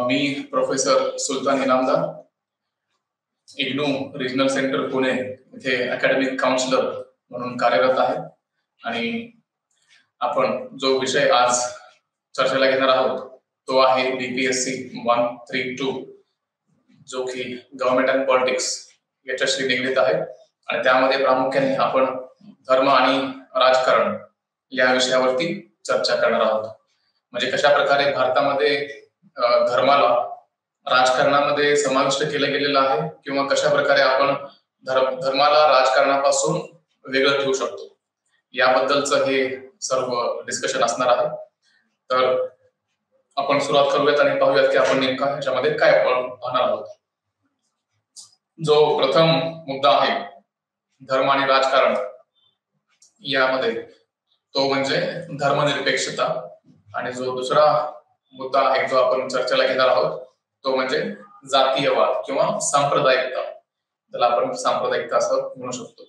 मी professor सुलतान Inamdar, IGNOU regional centre Pune इथे academic counsellor म्हणून कार्यरत आहे. आणि आपण जो विषय आज चर्चेला घेणार आहोत तो आहे BPSC 132, जो की गव्हर्नमेंट अँड पॉलिटिक्स याच्याशी निगडीत आहे. आणि त्यामध्ये प्रामुख्याने आपण धर्म आणि राजकारण या विषयावरती चर्चा करणार आहोत. म्हणजे कशा प्रकारे भारतामध्ये धर्माला राजकारणामध्ये समाविष्ट केलं गेलेलं आहे, किंवा कशा प्रकारे आपण धर्माला राजकारणापासून वेगळं ठेवू शकतो, याबद्दलचं हे सर्व डिस्कशन असणार आहे. तर आपण सुरुवात करूयात आणि पाहूयात की आपण नेमका ह्याच्यामध्ये काय पाहणार आहोत. जो प्रथम मुद्दा आहे धर्म आणि राजकारण यामध्ये, तो म्हणजे धर्मनिरपेक्षता. आणि जो दुसरा मुद्दा आहे जो आपण चर्चेला घेणार आहोत तो म्हणजे जातीयवाद किंवा सांप्रदायिकता, त्याला आपण सांप्रदायिकता असं म्हणू शकतो.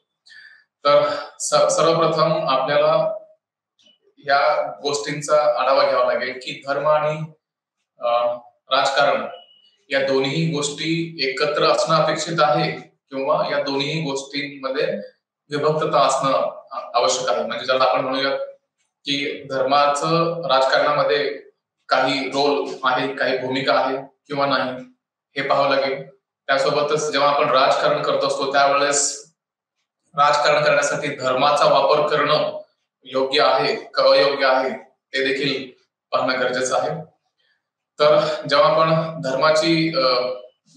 तर सर्वप्रथम आपल्याला या गोष्टींचा आढावा घ्यावा लागेल की धर्म आणि राजकारण या दोन्ही गोष्टी एकत्र असणं अपेक्षित आहे, किंवा या दोन्ही गोष्टींमध्ये विभक्तता असणं आवश्यक आहे. म्हणजे ज्याला आपण म्हणूया की धर्माचं राजकारणामध्ये काही रोल आहे, काही भूमिका आहे किंवा नाही, हे पाहावं लागेल. त्यासोबतच जेव्हा आपण राजकारण करत असतो त्यावेळेस राजकारण करण्यासाठी धर्माचा वापर करणं योग्य आहे का अयोग्य आहे ते देखील पाहणं गरजेचं आहे. तर जेव्हा आपण धर्माची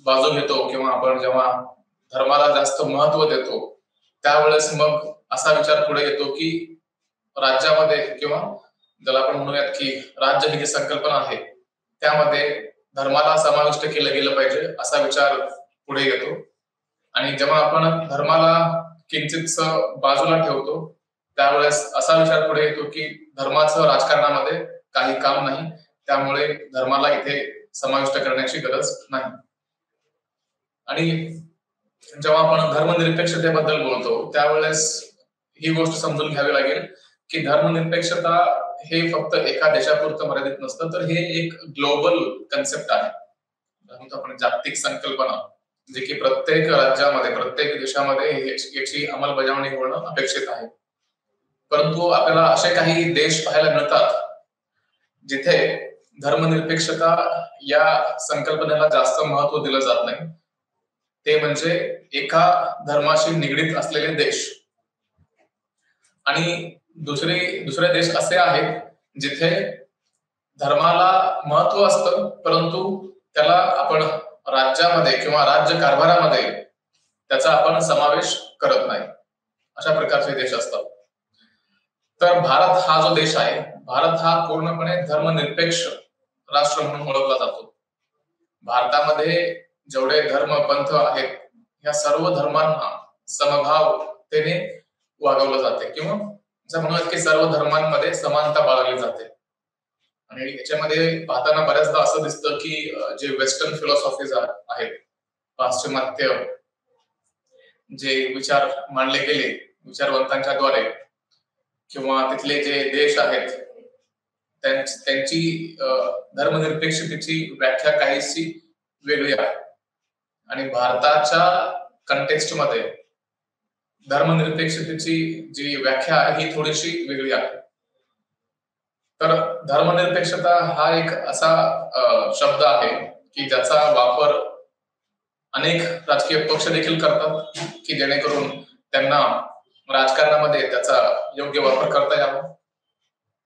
बाजू घेतो किंवा आपण जेव्हा धर्माला जास्त महत्व देतो त्यावेळेस मग असा विचार पुढे येतो की राज्यामध्ये, किंवा ज्याला आपण म्हणूयात की राज्य ही जी संकल्पना आहे त्यामध्ये धर्माला समाविष्ट केलं गेलं पाहिजे असा विचार पुढे येतो. आणि जेव्हा आपण धर्माला किंचित बाजूला ठेवतो त्यावेळेस असा विचार पुढे येतो की धर्माचं राजकारणामध्ये काही काम नाही, त्यामुळे धर्माला इथे समाविष्ट करण्याची गरज नाही. आणि जेव्हा आपण धर्मनिरपेक्षतेबद्दल बोलतो त्यावेळेस ही गोष्ट समजून घ्यावी लागेल की धर्मनिरपेक्षता हे फक्त एका देशापुरतं मर्यादित नसतं, तर हे एक ग्लोबल कन्सेप्ट आहे. आपण जागतिक संकल्पना, जे की प्रत्येक राज्यामध्ये प्रत्येक देशामध्ये याची अंमलबजावणी होणं अपेक्षित आहे. परंतु आपल्याला असे काही देश पाहायला मिळतात जिथे धर्मनिरपेक्षता या संकल्पनेला जास्त महत्व दिलं जात नाही. ते म्हणजे एका धर्माशी निगडीत असलेले देश. आणि दुसरे देश असे आहेत जिथे धर्माला महत्व असतं, परंतु त्याला आपण राज्यामध्ये किंवा राज्य कारभारामध्ये त्याचा आपण समावेश करत नाही. अशा प्रकारचे देश असतात. तर भारत हा जो देश आहे, भारत हा पूर्णपणे धर्मनिरपेक्ष राष्ट्र म्हणून ओळखला जातो. भारतामध्ये जेवढे धर्म पंथ आहेत या सर्व धर्मांना समभावतेने वागवलं जाते, किंवा असं म्हणूयात की सर्व धर्मांमध्ये समानता बाळगली जाते. आणि याच्यामध्ये पाहताना बऱ्याचदा असं दिसतं की जे वेस्टर्न फिलॉसॉफीज आहेत, पाश्चिमात्य जे विचार मांडले गेले विचारवंतांच्या द्वारे, किंवा तिथले जे देश आहेत त्यांची धर्मनिरपेक्षतेची व्याख्या काहीशी वेगळी आहे. आणि भारताच्या कंटेक्स्टमध्ये धर्मनिरपेक्षतेची जी व्याख्या आहे ही थोडीशी वेगळी आहे. तर धर्मनिरपेक्षता हा एक असा शब्द आहे की ज्याचा वापर अनेक राजकीय पक्ष देखील करतात की जेणेकरून त्यांना राजकारणामध्ये त्याचा योग्य वापर करता यावा.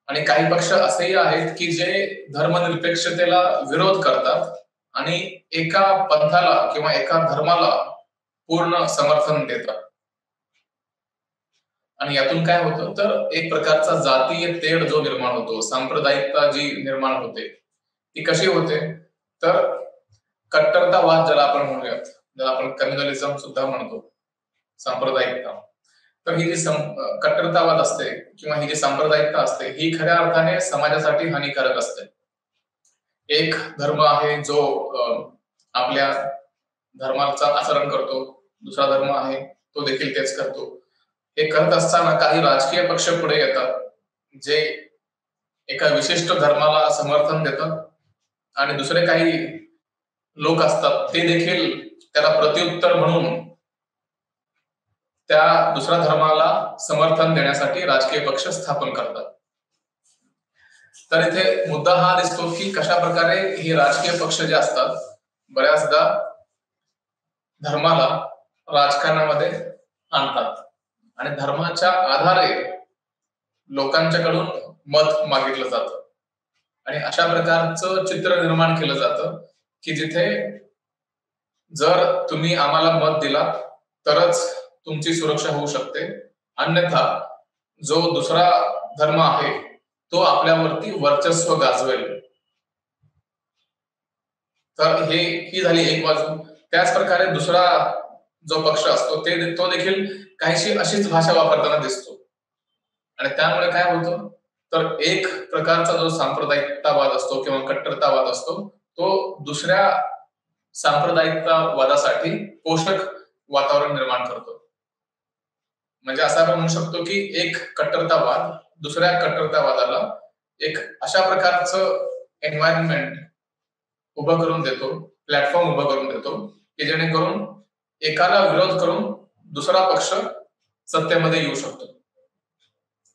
आणि काही पक्ष असेही आहेत की जे धर्मनिरपेक्षतेला विरोध करतात आणि एका पंथाला किंवा एका धर्माला पूर्ण समर्थन देतात. आणि यातून काय होतं तर एक प्रकारचा जातीय तेढ जो निर्माण होतो, सांप्रदायिकता जी निर्माण होते ती कशी होते तर कट्टरतावाद ज्याला आपण म्हणूयात, ज्याला आपण कम्युनलिझम सुद्धा म्हणतो, सांप्रदायिकता. तर ही जी कट्टरतावाद असते किंवा ही जी सांप्रदायिकता असते ही खऱ्या अर्थाने समाजासाठी हानिकारक असते. एक धर्म आहे जो आपल्या धर्माचं आचरण करतो, दुसरा धर्म आहे तो देखील तेच करतो. हे करत असताना काही राजकीय पक्ष पुढे येतात जे एका विशिष्ट धर्माला समर्थन देतात आणि दुसरे काही लोक असतात ते देखील त्याला प्रत्युत्तर म्हणून त्या दुसऱ्या धर्माला समर्थन देण्यासाठी राजकीय पक्ष स्थापन करतात. तर इथे मुद्दा हा दिसतो की कशा प्रकारे हे राजकीय पक्ष जे असतात बऱ्याचदा धर्माला राजकारणामध्ये आणतात आणि धर्माच्या आधारे लोकांच्याकडून मत मागितलं जातं आणि अशा प्रकारचं चित्र निर्माण केलं जातं की जिथे जर तुम्ही आम्हाला मत दिला तरच तुमची सुरक्षा होऊ शकते, अन्यथा जो दुसरा धर्म आहे तो आपल्यावरती वर्चस्व गाजवेल. तर ही झाली एक बाजू. त्याच प्रकारे दुसरा जो पक्ष असतो तो देखील काहीशी अशीच भाषा वापरताना दिसतो आणि त्यामुळे काय होतं तर एक प्रकारचा जो सांप्रदायिकतावाद असतो किंवा कट्टरतावाद असतो तो दुसऱ्या सांप्रदायिकतावादासाठी पोषक वातावरण निर्माण करतो. म्हणजे असं आपण म्हणू शकतो की एक कट्टरतावाद दुसऱ्या कट्टरतावादाला एक अशा प्रकारचं एन्व्हायरमेंट उभं करून देतो, प्लॅटफॉर्म उभं करून देतो की जेणेकरून एकाला विरोध करून दुसरा पक्ष सत्तेमध्ये येऊ शकतो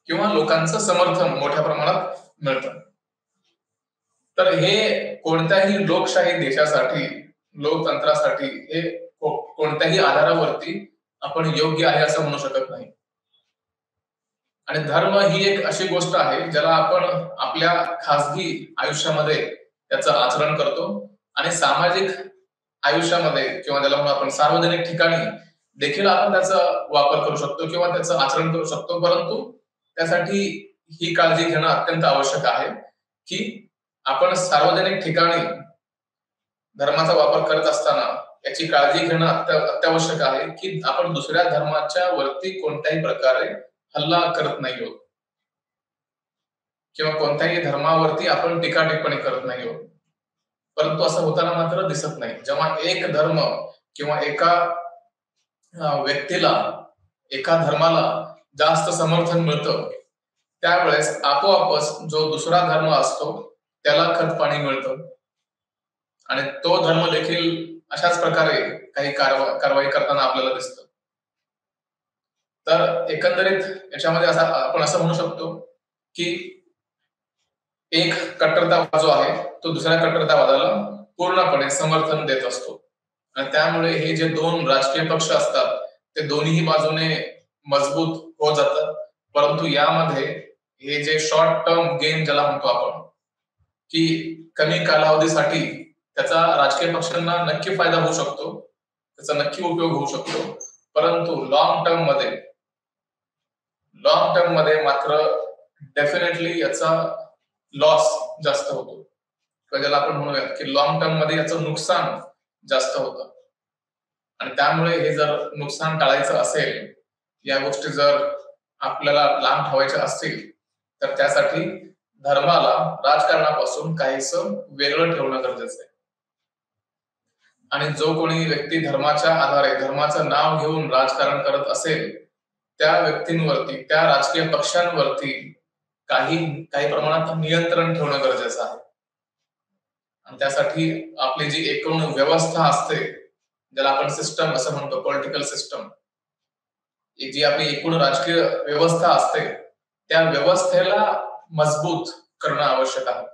किंवा लोकांचं समर्थन मोठ्या प्रमाणात मिळतं. तर हे कोणत्याही लोकशाही देशासाठी, लोकतंत्रासाठी हे कोणत्याही आधारावरती आपण योग्य आहे असं म्हणू शकत नाही. आणि धर्म ही एक अशी गोष्ट आहे ज्याला आपण आपल्या खासगी आयुष्यामध्ये त्याचं आचरण करतो आणि सामाजिक आयुष्यामध्ये किंवा त्याला म्हणून आपण सार्वजनिक ठिकाणी देखील आपण त्याचा वापर करू शकतो किंवा त्याचं आचरण करू शकतो. परंतु त्यासाठी ही काळजी घेणं अत्यंत आवश्यक आहे की आपण सार्वजनिक ठिकाणी धर्माचा वापर करत असताना याची काळजी घेणं अत्यावश्यक आहे की आपण दुसऱ्या धर्माच्या वरती कोणत्याही प्रकारे हल्ला करत नाही आहोत किंवा कोणत्याही धर्मावरती आपण टीका टिप्पणी करत नाही आहोत. परंतु असं होताना मात्र दिसत नाही. जेव्हा एक धर्म किंवा एका व्यक्तीला, एका धर्माला जास्त समर्थन मिळतं त्यावेळेस आपोआपच जो दुसरा धर्म असतो त्याला खतपाणी मिळतं आणि तो धर्म देखील अशाच प्रकारे काही कारवाई करताना आपल्याला दिसतं. तर एकंदरीत याच्यामध्ये आपण असं म्हणू शकतो की एक कट्टरतावाद जो आहे तो दुसऱ्या कट्टरतावादाला पूर्णपणे समर्थन देत असतो आणि त्यामुळे हे जे दोन राजकीय पक्ष असतात ते दोन्ही बाजूने मजबूत होत जातात. परंतु यामध्ये हे जे शॉर्ट टर्म गेम ज्याला म्हणतो आपण की कमी कालावधीसाठी त्याचा राजकीय पक्षांना नक्की फायदा होऊ शकतो, त्याचा नक्की उपयोग होऊ शकतो, परंतु लॉंग टर्म मध्ये मात्र डेफिनेटली याचा लॉस जास्त होतो किंवा ज्याला आपण म्हणूयात की लॉंग टर्म मध्ये याचं नुकसान जास्त होतं. आणि त्यामुळे हे जर नुकसान टाळायचं असेल, या गोष्टी जर आपल्याला लांब ठेवायच्या असतील तर त्यासाठी धर्माला राजकारणापासून काहीसं वेगळं ठेवणं गरजेचं आहे. आणि जो कोणी व्यक्ती धर्माच्या आधारे धर्माचं नाव घेऊन राजकारण करत असेल त्या व्यक्तींवरती, त्या राजकीय पक्षांवरती काही प्रमाणात नियंत्रण ठेवणं गरजेचं आहे. आणि त्यासाठी आपली जी एकूण व्यवस्था असते ज्याला आपण सिस्टम असं म्हणतो, पॉलिटिकल सिस्टम, जी आपली एकूण राजकीय व्यवस्था असते त्या व्यवस्थेला मजबूत करणं आवश्यक आहे.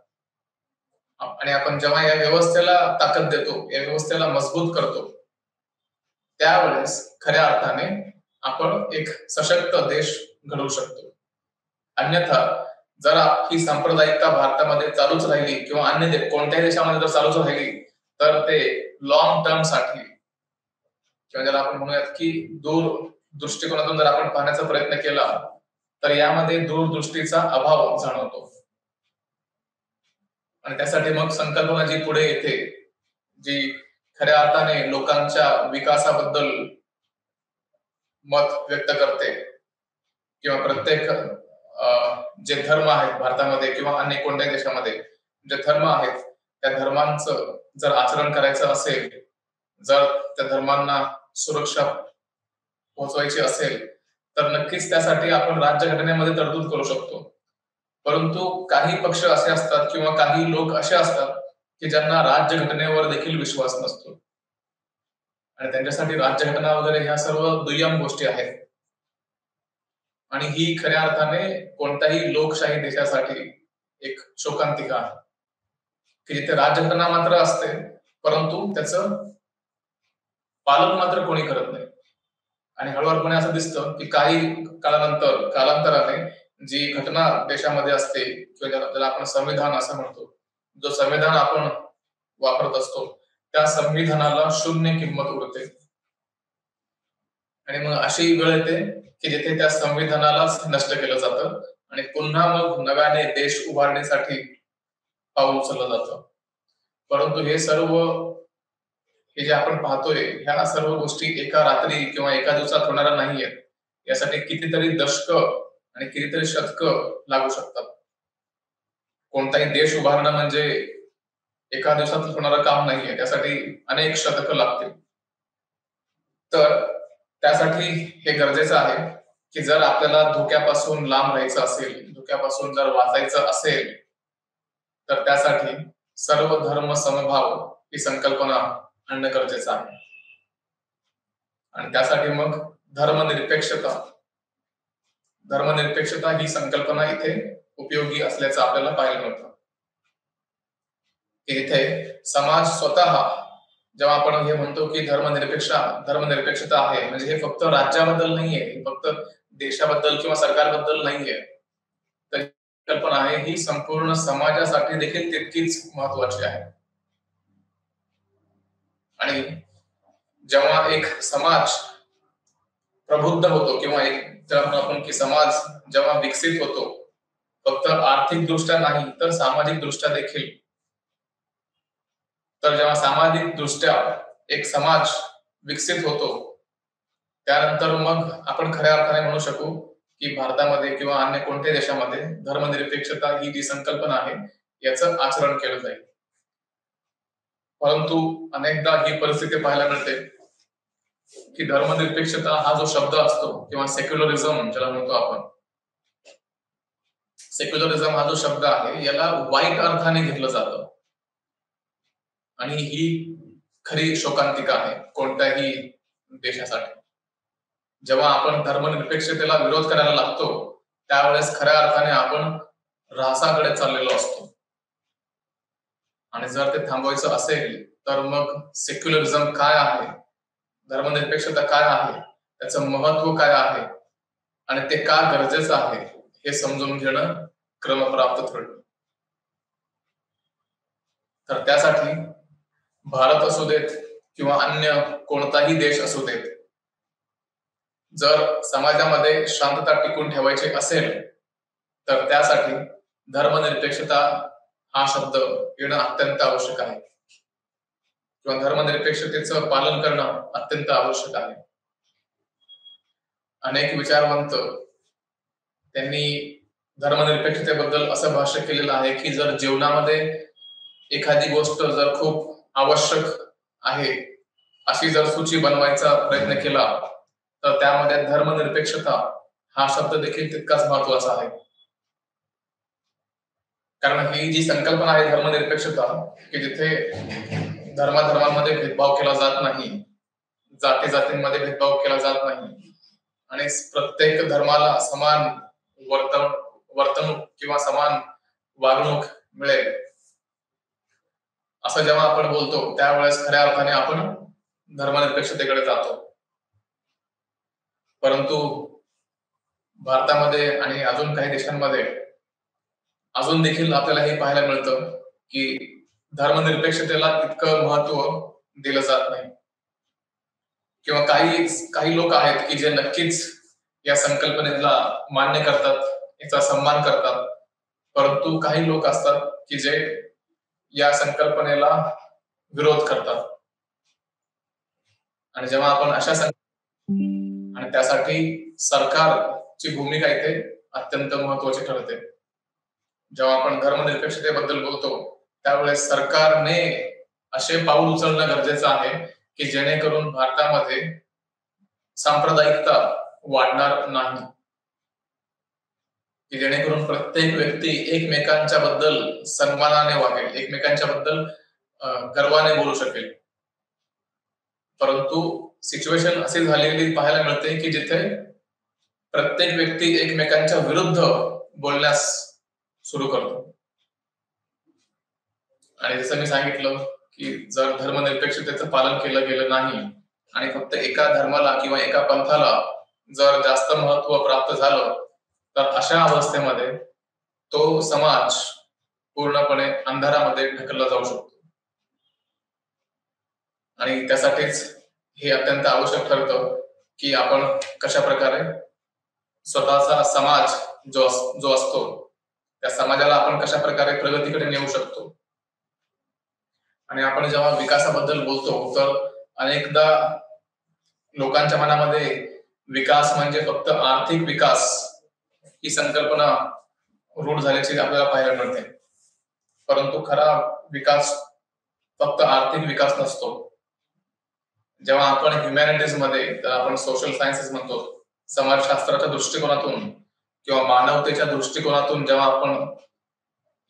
आणि आपण जेव्हा या व्यवस्थेला ताकद देतो, या व्यवस्थेला मजबूत करतो त्यावेळेस खऱ्या अर्थाने आपण एक सशक्त देश घडवू शकतो. अन्यथा जर ही सांप्रदायिकता भारतामध्ये चालूच राहिली किंवा अन्य कोणत्याही देशामध्ये जर चालूच राहिली तर ते लॉंग टर्म साठी किंवा ज्याला आपण म्हणूयात की दूर दृष्टिकोनातून जर आपण पाहण्याचा प्रयत्न केला तर यामध्ये दूरदृष्टीचा अभाव जाणवतो. आणि त्यासाठी मग संकल्पना जी पुढे येते, जी खऱ्या अर्थाने लोकांच्या विकासाबद्दल मत व्यक्त करते किंवा प्रत्येक जे धर्म आहेत भारतामध्ये किंवा अन्य कोणत्याही देशामध्ये जे धर्म आहेत त्या धर्मांचं जर आचरण करायचं असेल, जर त्या धर्मांना सुरक्षा पोहोचवायची असेल तर नक्कीच त्यासाठी आपण राज्यघटनेमध्ये तरतूद करू शकतो. परंतु काही पक्ष असे असतात किंवा काही लोक असे असतात की ज्यांना राज्यघटनेवर देखील विश्वास नसतो आणि त्यांच्यासाठी राज्यघटना वगैरे ह्या सर्व दुय्यम गोष्टी आहेत. आणि ही खऱ्या अर्थाने कोणत्याही लोकशाही देशासाठी एक शोकांतिका आहे की जिथे राज्यघटना मात्र असते परंतु त्याचं पालन मात्र कोणी करत नाही. आणि हळूहळूपणे असं दिसतं की काही कालांतराने जी घटना देशामध्ये असते किंवा ज्याला आपण संविधान असं म्हणतो, जो संविधान आपण वापरत असतो त्या संविधानाला शून्य किंमत उरते आणि मग अशी वेळ येते की जिथे त्या संविधानालाच नष्ट केलं जातं आणि पुन्हा मग नव्याने देश उभारण्यासाठी पाऊल उचललं जातं. परंतु हे सर्व हे जे आपण पाहतोय ह्या सर्व गोष्टी एका रात्री किंवा एका दिवसात होणाऱ्या नाहीयेत. यासाठी कितीतरी दशक आणि कितीतरी शतक लागू शकतात. कोणताही देश उभारणं म्हणजे एका दिवसात होणारं काम नाहीये, त्यासाठी अनेक शतकं लागतील. तर त्यासाठी हे गरजेचं आहे की जर आपल्याला धोक्यापासून लांब राहायचं असेल, धोक्यापासून जर वाचायचं असेल तर त्यासाठी सर्व धर्म समभाव ही संकल्पना आणणं गरजेचं आहे. आणि त्यासाठी मग धर्मनिरपेक्षता ही संकल्पना इथे उपयोगी असल्याचं आपल्याला पाहायला मिळतं. की इथे समाज स्वतः जेव्हा आपण हे म्हणतो की धर्मनिरपेक्षता आहे म्हणजे हे फक्त राज्याबद्दल नाहीये, हे फक्त देशाबद्दल किंवा सरकारबद्दल नाहीये, तर कल्पना आहे ही संपूर्ण समाजासाठी देखील तितकीच महत्वाची आहे. आणि जेव्हा एक समाज प्रबुद्ध होतो किंवा एक जेव्हा आपण की समाज जेव्हा विकसित होतो फक्त आर्थिक दृष्ट्या नाही तर सामाजिक दृष्ट्या देखील, तर जेव्हा सामाजिक दृष्ट्या एक समाज विकसित होतो त्यानंतर मग आपण खऱ्या अर्थाने म्हणू शकू की भारतामध्ये किंवा अन्य कोणत्याही देशामध्ये धर्मनिरपेक्षता ही जी संकल्पना आहे याचं आचरण केलं जाईल. परंतु अनेकदा ही परिस्थिती पाहायला मिळते की धर्मनिरपेक्षता हा जो शब्द असतो किंवा सेक्युलरिझम ज्याला म्हणतो आपण, सेक्युलरिझम हा जो शब्द आहे याला वाईट अर्थाने घेतलं जातं आणि ही खरी शोकांतिका आहे कोणत्याही देशासाठी. जेव्हा आपण धर्मनिरपेक्षतेला विरोध करायला लागतो त्यावेळेस खऱ्या अर्थाने आपण ऱ्हासाकडे चाललेलो असतो. आणि जर ते थांबवायचं असेल तर मग सेक्युलरिझम काय आहे, धर्मनिरपेक्षता काय आहे, त्याचं महत्व काय आहे आणि ते का गरजेचं आहे हे समजून घेणं क्रमप्राप्त ठरलं. तर त्यासाठी भारत असू देत किंवा अन्य कोणताही देश असू देत, जर समाजामध्ये शांतता टिकून ठेवायची असेल तर त्यासाठी धर्मनिरपेक्षता हा शब्द येणं अत्यंत आवश्यक आहे किंवा धर्मनिरपेक्षतेचं पालन करणं अत्यंत आवश्यक आहे. अनेक विचारवंत त्यांनी धर्मनिरपेक्षतेबद्दल असं भाष्य केलेलं आहे की जर जीवनामध्ये एखादी गोष्ट जर खूप आवश्यक आहे अशी जर सूची बनवायचा प्रयत्न केला तर त्यामध्ये धर्मनिरपेक्षता हा शब्द देखील तितकाच महत्वाचा आहे. कारण ही जी संकल्पना आहे धर्मनिरपेक्षता की जिथे धर्माधर्मांमध्ये भेदभाव केला जात नाही, जाती जातींमध्ये भेदभाव केला जात नाही आणि प्रत्येक धर्माला समान वर्तणूक किंवा समान वागणूक मिळेल असं जेव्हा आपण बोलतो त्यावेळेस खऱ्या अर्थाने आपण धर्मनिरपेक्षतेकडे जातो. परंतु भारतामध्ये आणि अजून काही देशांमध्ये अजून देखील आपल्याला हे पाहायला मिळतं की धर्मनिरपेक्षतेला इतकं महत्व दिलं जात नाही किंवा काही लोक आहेत की जे नक्कीच या संकल्पनेला मान्य करतात, याचा सन्मान करतात, परंतु काही लोक असतात की जे या संकल्पनेला विरोध करतात. आणि जेव्हा आपण आणि त्यासाठी सरकारची भूमिका इथे अत्यंत महत्वाची ठरते. जेव्हा आपण धर्मनिरपेक्षतेबद्दल बोलतो त्यावेळेस सरकारने असे पाऊल उचलणं गरजेचं आहे की जेणेकरून भारतामध्ये सांप्रदायिकता वाढणार नाही, की जेणेकरून प्रत्येक व्यक्ती एकमेकांच्या बद्दल सन्मानाने वागेल, एकमेकांच्या बद्दल गर्वाने बोलू शकेल. परंतु सिच्युएशन अशी झालेली पाहायला मिळते की जिथे प्रत्येक व्यक्ती एकमेकांच्या विरुद्ध बोलण्यास सुरू करतो. आणि जसं मी सांगितलं की जर धर्मनिरपेक्षतेचं पालन केलं गेलं नाही आणि फक्त एका धर्माला किंवा एका पंथाला जर जास्त महत्व प्राप्त झालं, तर अशा अवस्थेमध्ये तो समाज पूर्णपणे अंधारामध्ये ढकलला जाऊ शकतो. आणि त्यासाठीच हे अत्यंत आवश्यक ठरतं की आपण कशा प्रकारे स्वतःचा समाज जो असतो त्या समाजाला आपण कशा प्रकारे प्रगतीकडे नेऊ शकतो. आणि आपण जेव्हा विकासाबद्दल बोलतो तर अनेकदा लोकांच्या मनामध्ये विकास म्हणजे फक्त आर्थिक विकास ही संकल्पना रूढ झाल्याची आपल्याला पाहायला मिळते. परंतु खरा विकास फक्त आर्थिक विकास नसतो. जेव्हा आपण ह्युमॅनिटीज मध्ये, तर आपण सोशल सायन्सेस म्हणतो, समाजशास्त्राच्या दृष्टिकोनातून किंवा मानवतेच्या दृष्टिकोनातून जेव्हा आपण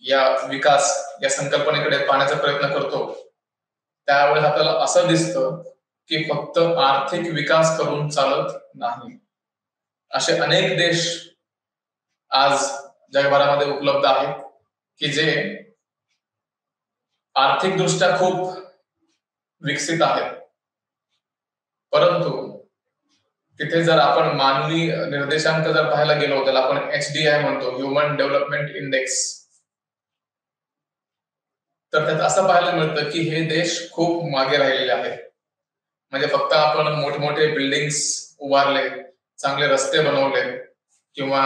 या विकास या संकल्पनेकडे पाहण्याचा प्रयत्न करतो, त्यावेळेस आपल्याला असं दिसतं की फक्त आर्थिक विकास करून चालत नाही. असे अनेक देश आज जगभरामध्ये उपलब्ध आहेत की जे आर्थिक दृष्ट्या खूप विकसित आहेत, परंतु तिथे जर आपण मानवी निर्देशांक जर पाहायला गेलो, त्याला आपण HDI म्हणतो, ह्युमन डेव्हलपमेंट इंडेक्स, तर त्यात असं पाहायला मिळतं की हे देश खूप मागे राहिलेले आहेत. म्हणजे फक्त आपण मोठमोठे बिल्डिंग्स उभारले, चांगले रस्ते बनवले किंवा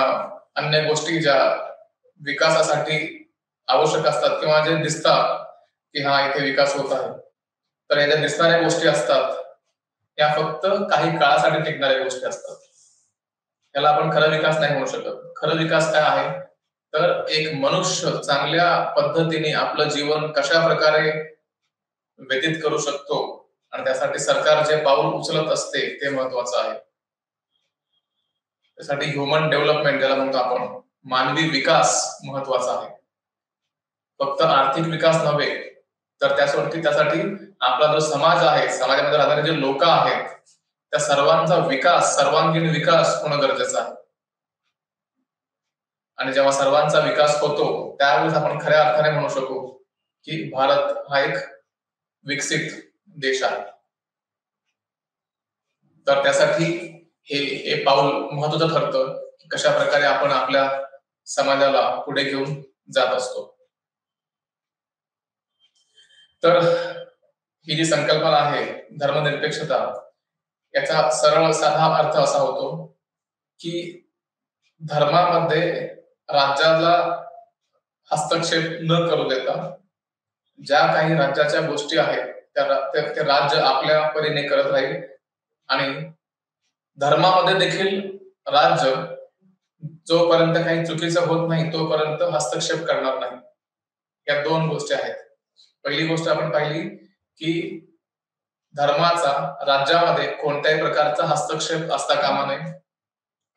अन्य गोष्टी ज्या विकासासाठी आवश्यक असतात किंवा जे दिसतात की हा इथे विकास होत आहे, तर या ज्या दिसणाऱ्या गोष्टी असतात या फक्त काही काळासाठी टिकणाऱ्या गोष्टी असतात. याला आपण खरा विकास नाही म्हणू शकत. खरं विकास काय आहे, तर एक मनुष्य चांगल्या पद्धतीने आपलं जीवन कशा प्रकारे व्यतीत करू शकतो आणि त्यासाठी सरकार जे पाऊल उचलत असते ते महत्वाचं आहे. त्यासाठी ह्युमन डेव्हलपमेंट ज्याला म्हणतो आपण, मानवी विकास महत्वाचा आहे. फक्त आर्थिक विकास नव्हे, तर त्यासाठी आपला जो समाज आहे, समाजामध्ये राहणारे जे लोक आहेत, त्या सर्वांचा विकास, सर्वांगीण विकास होणं गरजेचं आहे. आणि जेव्हा सर्वांचा विकास होतो त्यावेळेस आपण खऱ्या अर्थाने म्हणू शकू की भारत हा एक विकसित देश आहे. तर त्यासाठी हे पाऊल महत्वाचं ठरतं की कशा प्रकारे आपण आपल्या समाजाला पुढे घेऊन जात असतो. तर ही जी संकल्पना आहे धर्मनिरपेक्षता, याचा सरळ साधा अर्थ असा होतो की धर्मामध्ये राज्याला हस्तक्षेप न करू देता ज्या काही राज्याच्या गोष्टी आहेत ते राज्य आपल्या परीने करत राहील आणि धर्मामध्ये देखील राज्य जोपर्यंत काही चुकीचं होत नाही तोपर्यंत हस्तक्षेप करणार नाही. या दोन गोष्टी आहेत. पहिली गोष्ट आपण पाहिली की धर्माचा राज्यामध्ये कोणत्याही प्रकारचा हस्तक्षेप असता कामा नये.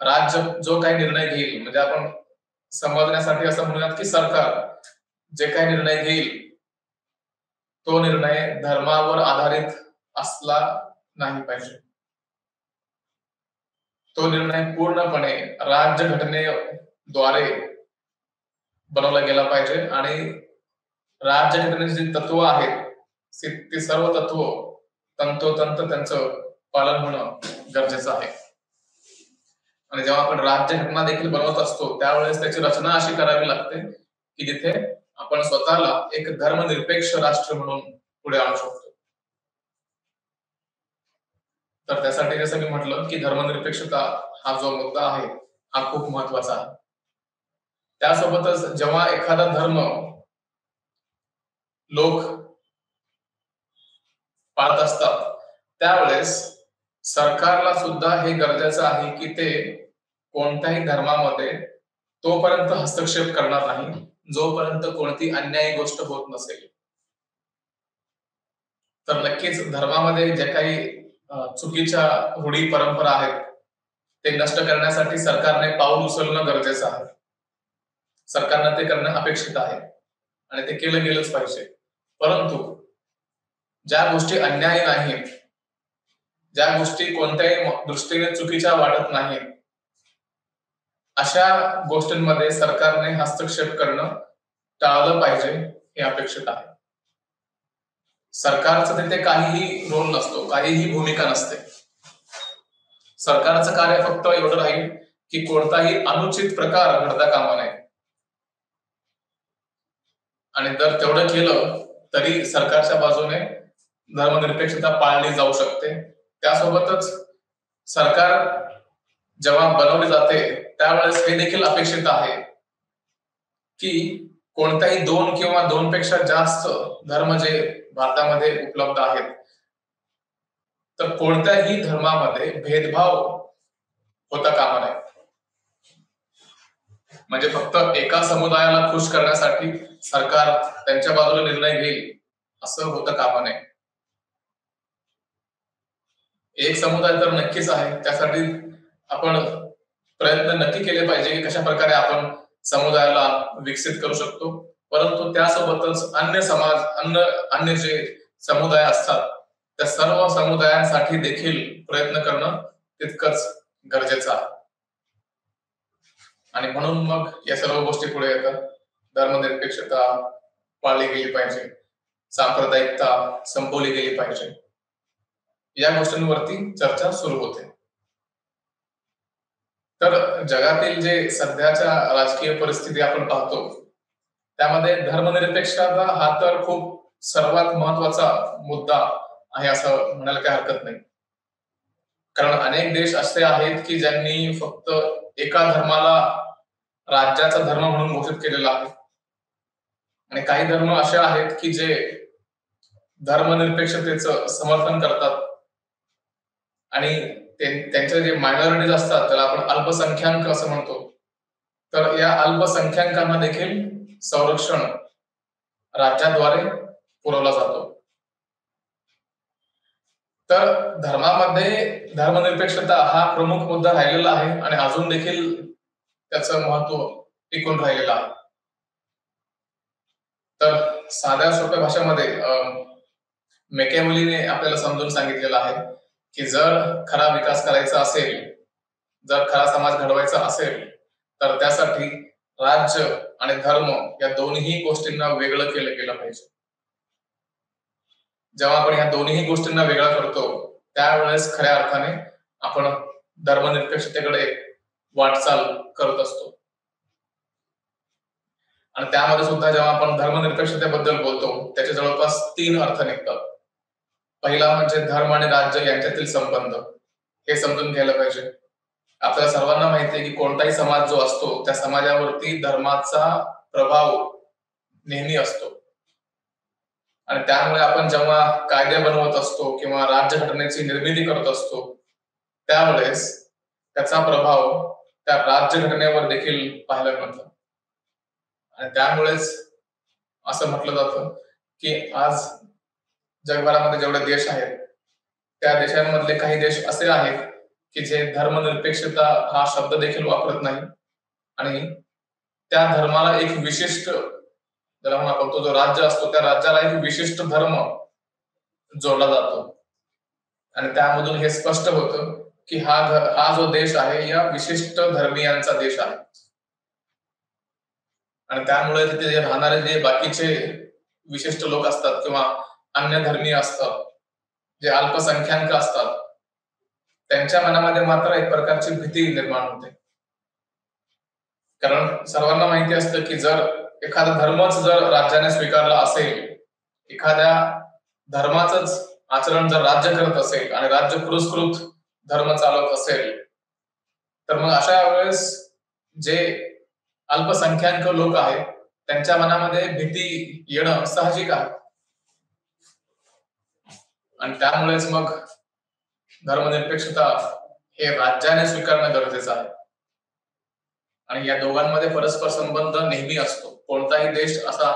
राज्य जो काही निर्णय घेईल, म्हणजे आपण समजण्यासाठी असं म्हणूयात की सरकार जे काही निर्णय घेईल तो निर्णय धर्मावर आधारित असला नाही पाहिजे. तो निर्णय पूर्णपणे राज्यघटनेद्वारे बनवला गेला पाहिजे आणि राज्यघटनेची जी तत्व आहेत ती सर्व तत्व तंतोतंत त्यांचं पालन होणं गरजेचं आहे. आणि जेव्हा आपण राज्यघटना देखील बनवत असतो त्यावेळेस त्याची रचना अशी करावी लागते की जिथे आपण स्वतःला एक धर्मनिरपेक्ष राष्ट्र म्हणून पुढे आणू शकतो. तर त्यासाठी जसं मी म्हटलं की धर्मनिरपेक्षता हा जो मुद्दा आहे हा खूप महत्वाचा आहे. त्यासोबतच जेव्हा एखादा धर्म लोक पाळत असतात त्यावेळेस सरकारला सुद्धा हे गरजेचं आहे की ते कोणत्याही धर्मामध्ये तोपर्यंत हस्तक्षेप करणार नाही जोपर्यंत कोणती अन्यायी गोष्ट होत नसेल. तर नक्कीच धर्मामध्ये जे काही चुकीच्या रूढी परंपरा आहेत ते नष्ट करण्यासाठी सरकारने पाऊल उचलणं गरजेचं आहे. सरकारनं ते करणं अपेक्षित आहे आणि ते केलं गेलंच पाहिजे. परंतु ज्या गोष्टी अन्यायी नाहीत, ज्या गोष्टी कोणत्याही दृष्टीने चुकीच्या वाटत नाहीत, अशा गोष्टींमध्ये सरकारने हस्तक्षेप करणं टाळलं पाहिजे हे अपेक्षित आहे. सरकारचं तिथे काहीही रोल नसतो, काहीही भूमिका नसते. सरकारचं कार्य फक्त एवढं राहील की कोणताही अनुचित प्रकार घडता कामा नये, आणि जर तेवढं केलं तरी सरकारच्या बाजूने धर्मनिरपेक्षता पाळली जाऊ शकते. त्यासोबतच सरकार जेव्हा बनवली जाते त्यावेळेस हे देखील अपेक्षित आहे की कोणत्याही 2 किंवा 2 पेक्षा जास्त धर्म जे भारतामध्ये उपलब्ध आहेत, तर कोणत्याही धर्मामध्ये भेदभाव होता कामा नये. म्हणजे फक्त एका समुदायाला खुश करण्यासाठी सरकार त्यांच्या बाजूला निर्णय घेईल असं होतं कामा नये. एक समुदाय तर नक्कीच आहे, त्यासाठी आपण प्रयत्न नक्की केले पाहिजे की कशा प्रकारे आपण समुदायाला विकसित करू शकतो. परंतु त्यासोबतच अन्य समाज, अन्य जे समुदाय असतात त्या सर्व समुदायांसाठी देखील प्रयत्न करणं तितकंच गरजेचं आहे. आणि म्हणून मग या सर्व गोष्टी पुढे येतात. धर्मनिरपेक्षता पाळली गेली पाहिजे, सांप्रदायिकता संपवली गेली पाहिजे, या गोष्टींवरती चर्चा सुरू होते. तर जगातील जे सध्याच्या राजकीय परिस्थिती आपण पाहतो त्यामध्ये धर्मनिरपेक्षता हा तर खूप सर्वात महत्वाचा मुद्दा आहे असं म्हणायला काही हरकत नाही. कारण अनेक देश असे आहेत की ज्यांनी फक्त एका धर्माला राज्याचा धर्म म्हणून घोषित केलेला आहे, आणि काही धर्म असे आहेत की जे धर्मनिरपेक्षतेचं समर्थन करतात, आणि त्यांचे जे मायनॉरिटीज असतात त्याला आपण अल्पसंख्याक असं म्हणतो, तर या अल्पसंख्याकांना देखील संरक्षण राज्याद्वारे पुरवला जातो. तर धर्मामध्ये धर्मनिरपेक्षता हा प्रमुख मुद्दा राहिलेला आहे आणि अजून देखील त्याचं महत्व टिकून राहिलेलं आहे. तर साध्या सोप्या भाषेमध्ये मॅकियावेलीने आपल्याला समजून सांगितलेलं आहे की जर खरा विकास करायचा असेल, जर खरा समाज घडवायचा असेल, तर त्यासाठी राज्य आणि धर्म या दोन्ही गोष्टींना वेगळं केलं गेलं पाहिजे. जेव्हा आपण या दोन्ही गोष्टींना वेगळा करतो त्यावेळेस खऱ्या अर्थाने आपण धर्मनिरपेक्षतेकडे वाटचाल करत असतो. आणि त्यामध्ये सुद्धा जेव्हा आपण धर्मनिरपेक्षतेबद्दल बोलतो त्याचे जवळपास 3 अर्थ निघतात. पहिला म्हणजे धर्म आणि राज्य यांच्यातील संबंध, हे समजून घ्यायला पाहिजे. आपल्याला सर्वांना माहिती आहे की कोणताही समाज जो असतो त्या समाजावरती धर्माचा प्रभाव नेहमी असतो, आणि त्यामुळे आपण जेव्हा कायदे बनवत असतो किंवा राज्यघटनेची निर्मिती करत असतो त्यावेळेस त्याचा प्रभाव त्या राज्यघटनेवर देखील पाहायला मिळतो. आणि त्यामुळेच असं म्हटलं जातं की आज जगभरामध्ये जेवढे देश आहेत त्या देशांमधले काही देश असे आहेत की जे धर्मनिरपेक्षता हा शब्द देखील वापरत नाही, आणि त्या धर्माला एक विशिष्ट, ज्याला आपण तो जो राज्य असतो त्या राज्याला एक विशिष्ट धर्म जोडला जातो, आणि त्यामधून हे स्पष्ट होतं की हा जो देश आहे या विशिष्ट धर्मीयांचा देश आहे. आणि त्यामुळे तिथे जे राहणारे जे बाकीचे विशिष्ट लोक असतात किंवा अन्य धर्मीय असतात, जे अल्पसंख्याक असतात, त्यांच्या मनामध्ये मात्र एक प्रकारची भीती निर्माण होते. कारण सर्वांना माहिती असतं की जर एखादा धर्मच जर राज्याने स्वीकारला असेल, एखाद्या धर्माचंच आचरण जर राज्य करत असेल आणि राज्य पुरस्कृत धर्म चालवत असेल, तर मग अशा वेळेस जे अल्पसंख्याक लोक आहेत त्यांच्या मनामध्ये भीती येणं साहजिक आहे. आणि त्यामुळेच मग धर्मनिरपेक्षता हे राज्याने स्वीकारणं गरजेचं आहे. आणि या दोघांमध्ये परस्पर संबंध नेहमी असतो. कोणताही देश असा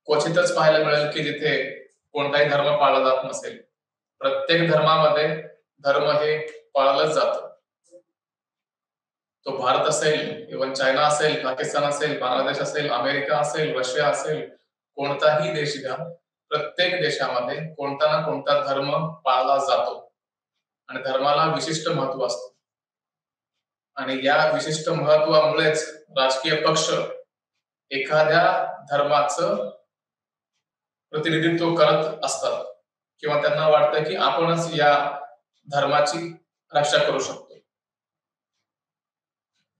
क्वचितच पाहायला मिळेल की जिथे कोणताही धर्म पाळला जात नसेल. प्रत्येक धर्मामध्ये धर्म हे पाळलंच जातं. तो भारत असेल, इव्हन चायना असेल, पाकिस्तान असेल, बांगलादेश असेल, अमेरिका असेल, रशिया असेल, कोणताही देश घ्या, प्रत्येक देशामध्ये कोणता ना कोणता धर्म पाळला जातो आणि धर्माला विशिष्ट महत्व असतं. आणि या विशिष्ट महत्वामुळेच राजकीय पक्ष एखाद्या धर्माचं प्रतिनिधित्व करत असतात किंवा त्यांना वाटतं की आपणच या धर्माची रक्षा करू शकतो.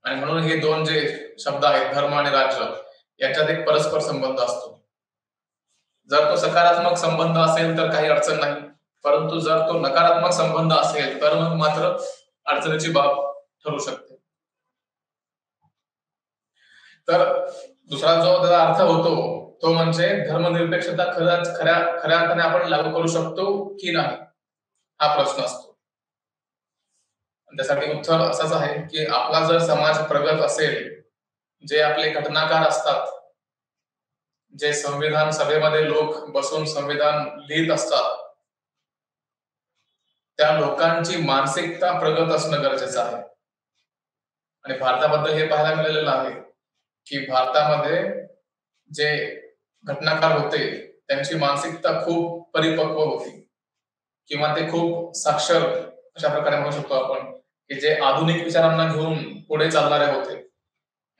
आणि म्हणून हे दोन जे शब्द आहेत, धर्म आणि राज्य, याच्यात एक परस्पर संबंध असतो. जर तो सकारात्मक संबंध असेल तर काही अडचण नाही, परंतु जर तो नकारात्मक संबंध असेल तर मग मात्र अडचणीची बाब ठरू शकते. तर दुसरा जो त्याचा अर्थ होतो तो म्हणजे धर्मनिरपेक्षता खऱ्या अर्थाने आपण लागू करू शकतो की नाही, हा प्रश्न असतो. त्यासाठी उत्तर असंच आहे की आपला जर समाज प्रगत असेल, जे आपले घटनाकार असतात, जे संविधान सभेमध्ये लोक बसून संविधान लिहित असतात, त्या लोकांची मानसिकता प्रगत असणं गरजेचं आहे. आणि भारताबद्दल हे पाहायला मिळालेलं आहे की भारतामध्ये जे घटनाकार होते त्यांची मानसिकता खूप परिपक्व होती किंवा ते खूप साक्षर अशा प्रकारे म्हणू शकतो आपण, की जे आधुनिक विचारांना घेऊन पुढे चालणारे होते.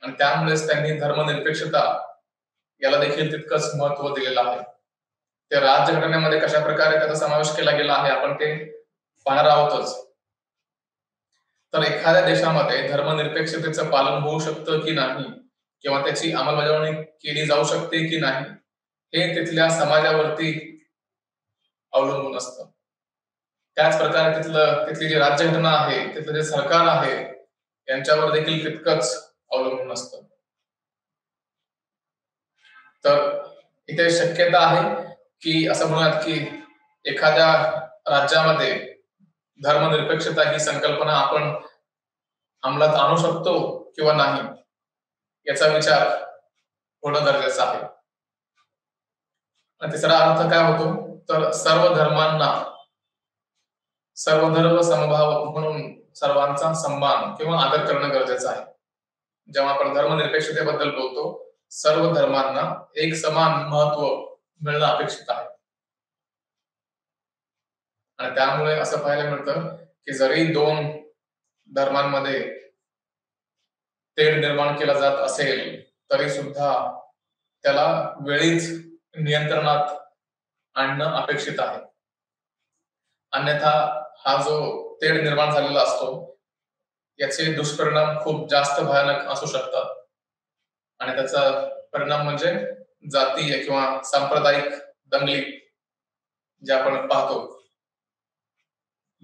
आणि त्यामुळेच त्यांनी धर्मनिरपेक्षता याला देखील तितकंच महत्व दिलेलं आहे. ते राज्यघटनेमध्ये कशा प्रकारे त्याचा समावेश केला गेला आहे आपण ते पाहणार आहोतच. तर एखाद्या देशामध्ये धर्मनिरपेक्षतेचं पालन होऊ शकतं की नाही किंवा त्याची अंमलबजावणी केली जाऊ शकते की नाही, हे तिथल्या समाजावरती अवलंबून असतं. त्याच प्रकारे तिथली जी राज्यघटना आहे, तिथलं जे सरकार आहे, यांच्यावर देखील तितकंच अवलंबून असतं. तर इथे शक्यता आहे की असं म्हणूयात की एखाद्या राज्यामध्ये धर्मनिरपेक्षता ही संकल्पना आपण अंमलात आणू शकतो किंवा नाही, याचा विचार होणं गरजेचं आहे. आणि तिसरा अर्थ काय होतो, तर सर्व धर्मांना सर्वधर्म समभाव म्हणून सर्वांचा सन्मान किंवा आदर करणं गरजेचं आहे. जेव्हा आपण धर्मनिरपेक्षतेबद्दल बोलतो, सर्व धर्मांना एक समान महत्व मिळणं अपेक्षित आहे. आणि त्यामुळे असं पाहायला मिळतं की जरी दोन धर्मांमध्ये तेढ निर्माण केला जात असेल तरी सुद्धा त्याला वेळीच नियंत्रणात आणणं अपेक्षित आहे. अन्यथा हा जो तेढ निर्माण झालेला असतो याचे दुष्परिणाम खूप जास्त भयानक असू शकतात. आणि त्याचा परिणाम म्हणजे जातीय किंवा सांप्रदायिक दंगली जे आपण पाहतो.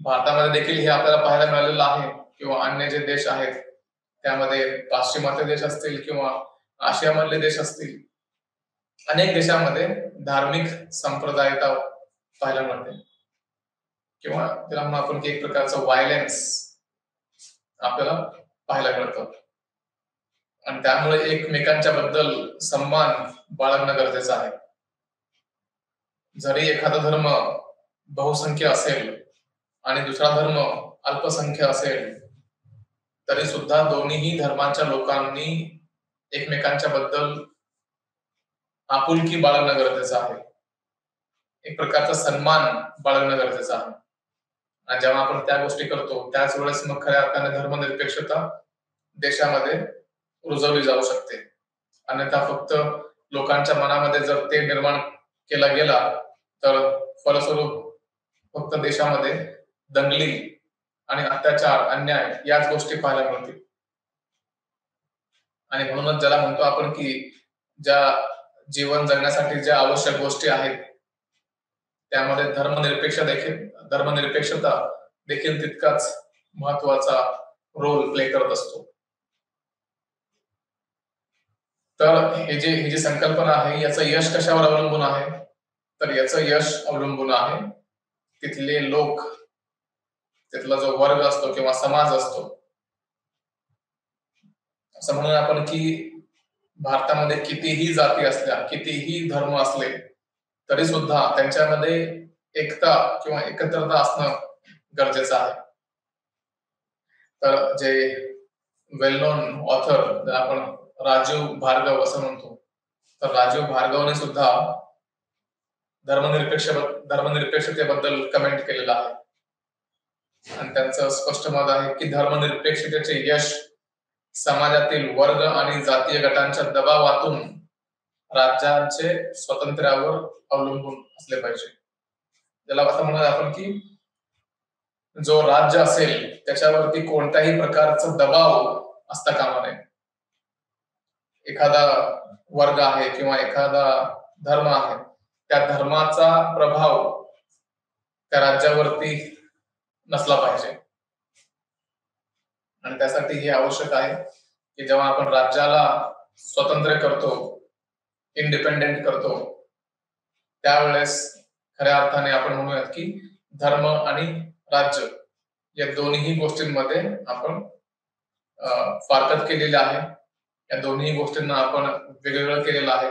भारतामध्ये देखील हे आपल्याला पाहायला मिळालेलं आहे किंवा अन्य जे देश आहेत त्यामध्ये पाश्चिमात्य देश असतील किंवा आशियामधले देश असतील, अनेक देशांमध्ये धार्मिक संप्रदायता पाहायला मिळते किंवा त्याला म्हणून आपण की एक प्रकारचं व्हायलेन्स आपल्याला पाहायला मिळतं. आणि त्यामुळे एकमेकांच्या बद्दल सन्मान बाळगणं गरजेचं आहे. जरी एखादा धर्म बहुसंख्य असेल आणि दुसरा धर्म अल्पसंख्य असेल तरी सुद्धा दोन्हीही धर्मांच्या लोकांनी एकमेकांच्या बद्दल आपुलकी बाळगणं गरजेचं आहे. एक प्रकारचा सन्मान बाळगणं गरजेचं आहे. आणि जेव्हा आपण त्या गोष्टी करतो त्याच वेळेस मग खऱ्या अर्थाने धर्मनिरपेक्षता देशामध्ये रुजवली जाऊ शकते. अन्यथा फक्त लोकांच्या मनामध्ये जर ते निर्माण केला गेला तर फलस्वरूप फक्त देशामध्ये दंगली आणि अत्याचार, अन्याय याच गोष्टी पाहायला मिळतील. आणि म्हणूनच ज्याला म्हणतो आपण की ज्या जीवन जगण्यासाठी ज्या आवश्यक गोष्टी आहेत त्यामध्ये धर्मनिरपेक्षता देखील तितकाच महत्वाचा रोल प्ले करत असतो. तर ही जी संकल्पना आहे याचं यश कशावर अवलंबून आहे, तर याचं यश अवलंबून आहे तिथले लोक, तिथला जो वर्ग असतो किंवा समाज असतो. असं म्हणून आपण की भारतामध्ये कितीही जाती असल्या, कितीही धर्म असले तरी सुद्धा त्यांच्यामध्ये एकता किंवा एकत्रता असणं गरजेचं आहे. तर जे वेल नोन ऑथर आपण राजीव भार्गव असं म्हणतो, तर राजीव भार्गवने सुद्धा धर्मनिरपेक्षतेबद्दल कमेंट केलेलं आहे आणि त्यांचं स्पष्ट मत आहे की धर्मनिरपेक्षतेचे यश समाजातील वर्ग आणि जातीय गटांच्या दबावातून राज्यांचे स्वातंत्र्यावर अवलंबून असले पाहिजे. त्याला असं म्हणूया आपण की जो राज्य असेल त्याच्यावरती कोणत्याही प्रकारचा दबाव असता कामा नये. एखादा वर्ग आहे किंवा एखादा धर्म आहे, त्या धर्माचा प्रभाव त्या राज्यावरती नसला पाहिजे आणि त्यासाठी हे आवश्यक आहे की जेव्हा आपण राज्याला स्वतंत्र करतो, इंडिपेंडेंट करतो, त्यावेळेस खऱ्या अर्थाने आपण म्हणूयात की धर्म आणि राज्य या दोन्ही गोष्टींमध्ये आपण फारकत केलेली आहे. या दोन्ही गोष्टींना आपण वेगवेगळं केलेलं आहे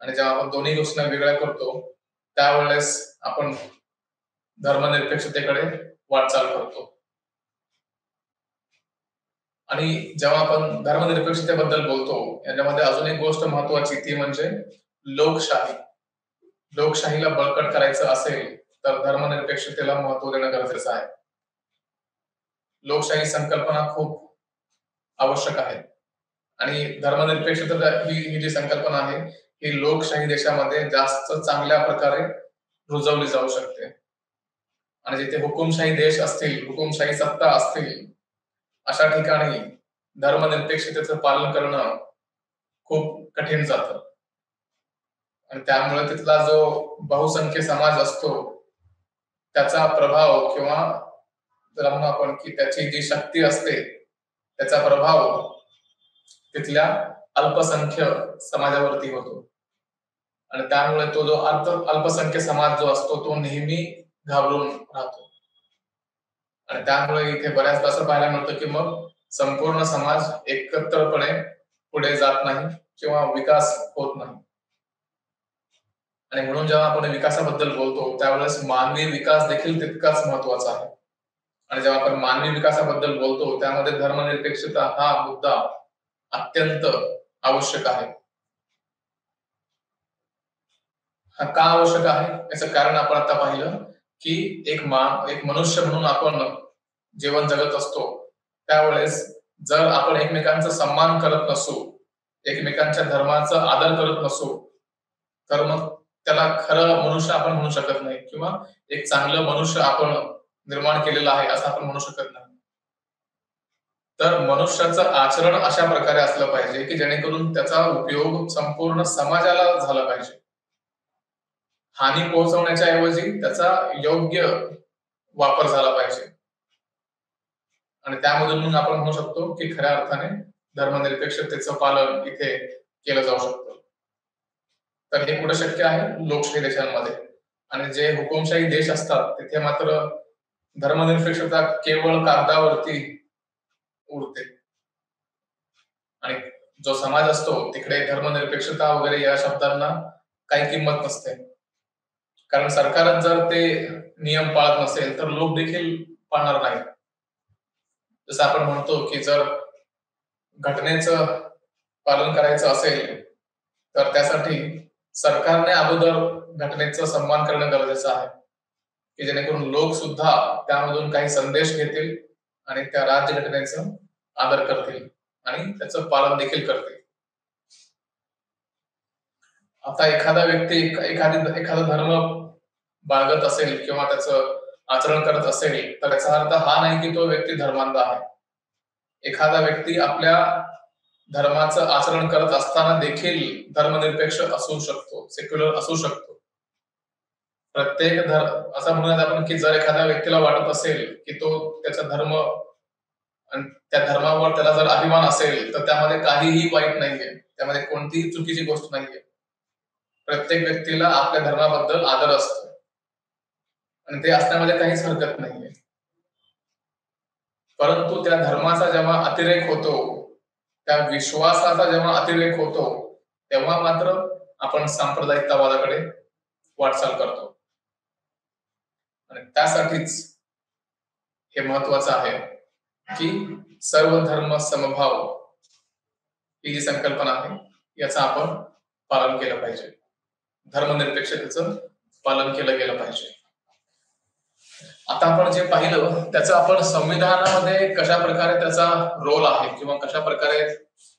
आणि जेव्हा आपण दोन्ही गोष्टींना वेगळ्या करतो त्यावेळेस आपण धर्मनिरपेक्षतेकडे वाटचाल करतो. आणि जेव्हा आपण धर्मनिरपेक्षतेबद्दल बोलतो याच्यामध्ये अजून एक गोष्ट महत्वाची ती म्हणजे लोकशाही. लोकशाहीला बळकट करायचं असेल तर धर्मनिरपेक्षतेला महत्व देणं गरजेचं आहे. लोकशाही संकल्पना खूप आवश्यक आहे आणि धर्मनिरपेक्षता ही जी संकल्पना आहे ही लोकशाही देशामध्ये जास्त चांगल्या प्रकारे रुजवली जाऊ शकते आणि जिथे हुकुमशाही देश असतील, हुकुमशाही सत्ता असतील, अशा ठिकाणी धर्मनिरपेक्षतेचं पालन करणं खूप कठीण जातं आणि त्यामुळे तिथला जो बहुसंख्य समाज असतो त्याचा प्रभाव किंवा जर म्हणू आपण की त्याची जी शक्ती असते त्याचा प्रभाव तिथल्या अल्पसंख्य समाजावरती होतो आणि त्यामुळे तो जो अल्पसंख्य समाज जो असतो तो नेहमी घाबरून राहतो आणि त्यामुळे इथे बऱ्याचदा असं पाहायला मिळतं की मग संपूर्ण समाज एकत्रपणे पुढे जात नाही किंवा विकास होत नाही. आणि म्हणून जेव्हा आपण विकासाबद्दल बोलतो त्यावेळेस मानवी विकास देखील तितकाच महत्वाचा आहे आणि जेव्हा आपण मानवी विकासाबद्दल बोलतो त्यामध्ये धर्मनिरपेक्षता हा मुद्दा अत्यंत आवश्यक आहे. हा का आवश्यक आहे याचं कारण आपण आता पाहिलं की एक मनुष्य म्हणून आपण जीवन जगत असतो त्यावेळेस जर आपण एकमेकांचा सन्मान करत नसू, एकमेकांच्या धर्माचा आदर करत नसू तर मग त्याला खरं मनुष्य आपण म्हणू शकत नाही किंवा एक चांगलं मनुष्य आपण निर्माण केलेलं आहे असं आपण म्हणू शकत नाही. तर मनुष्याचं आचरण अशा प्रकारे असलं पाहिजे की जेणेकरून त्याचा उपयोग संपूर्ण समाजाला झाला पाहिजे. हानी पोहोचवण्याच्या ऐवजी त्याचा योग्य वापर झाला पाहिजे आणि त्यामधून मग आपण म्हणू शकतो की खऱ्या अर्थाने धर्मनिरपेक्षतेचं पालन इथे केलं जाऊ शकतं. तर हे कुठं शक्य आहे? लोकशाही देशांमध्ये. आणि जे हुकुमशाही देश असतात तिथे मात्र धर्मनिरपेक्षता केवळ कागदावरती उरते आणि जो समाज असतो तिकडे धर्मनिरपेक्षता वगैरे या शब्दांना काही किंमत नसते. कारण सरकारच जर ते नियम पाळत नसेल तर लोक देखील पाळणार नाहीत. जसं आपण म्हणतो की जर घटनेचं पालन करायचं असेल तर त्यासाठी सरकारने अगोदर घटनेचा सन्मान करणं गरजेचं आहे की जेणेकरून लोक सुद्धा त्यामधून काही संदेश घेतील आणि त्या राज्यघटनेचा आदर करतील आणि त्याचं पालन देखील करतील. आता एखादा व्यक्ती एखादा धर्म बाळगत असेल किंवा त्याचं आचरण करत असेल तर याचा अर्थ हा नाही की तो व्यक्ती धर्मांध आहे. एखादा व्यक्ती आपल्या धर्माचं आचरण करत असताना देखील धर्मनिरपेक्ष असू शकतो, सेक्युलर असू शकतो. प्रत्येक असं म्हणूयात आपण की जर एखाद्या व्यक्तीला वाटत असेल की तो त्याचा धर्म आणि त्या धर्मावर त्याला जर अभिमान असेल तर त्यामध्ये काहीही वाईट नाहीये, त्यामध्ये कोणतीही चुकीची गोष्ट नाहीये. प्रत्येक व्यक्तीला आपल्या धर्माबद्दल आदर असतो आणि ते असण्यामध्ये काहीच हरकत नाहीये. परंतु त्या धर्माचा जेव्हा अतिरेक होतो, त्या विश्वासाचा जेव्हा अतिरेक होतो तेव्हा मात्र आपण सांप्रदायिकतावादाकडे वाटचाल करतो आणि त्यासाठीच हे महत्वाचं आहे की सर्व धर्म समभाव ही जी संकल्पना आहे याचं आपण पालन केलं पाहिजे. धर्मनिरपेक्षतेचं पालन केलं गेलं पाहिजे. आता आपण जे पाहिलं त्याचं आपण संविधानामध्ये कशा प्रकारे त्याचा रोल आहे किंवा कशा प्रकारे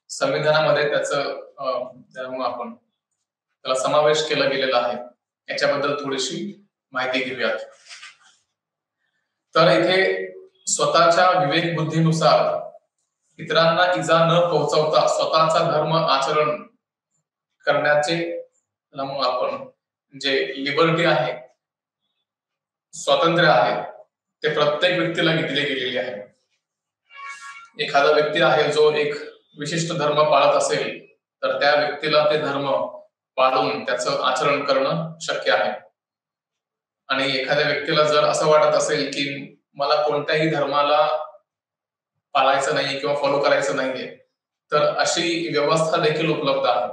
संविधानामध्ये त्याचं आपण त्याला समावेश केला गेलेला आहे याच्याबद्दल थोडीशी माहिती घेऊयात. तर इथे स्वतःच्या विवेक बुद्धीनुसार इतरांना इजा न पोहोचवता स्वतःचा धर्म आचरण करण्याचे मग आपण जे लिबर्टी आहे, स्वातंत्र्य आहे, ते प्रत्येक व्यक्तीला घेतले गेलेले आहे. एखादा व्यक्ती आहे जो एक विशिष्ट धर्म पाळत असेल तर त्या व्यक्तीला ते धर्म पाळून त्याचं आचरण करणं शक्य आहे. आणि एखाद्या व्यक्तीला जर असं वाटत असेल की मला कोणत्याही धर्माला पाळायचं नाही किंवा फॉलो करायचं नाहीये तर अशी व्यवस्था देखील उपलब्ध आहे.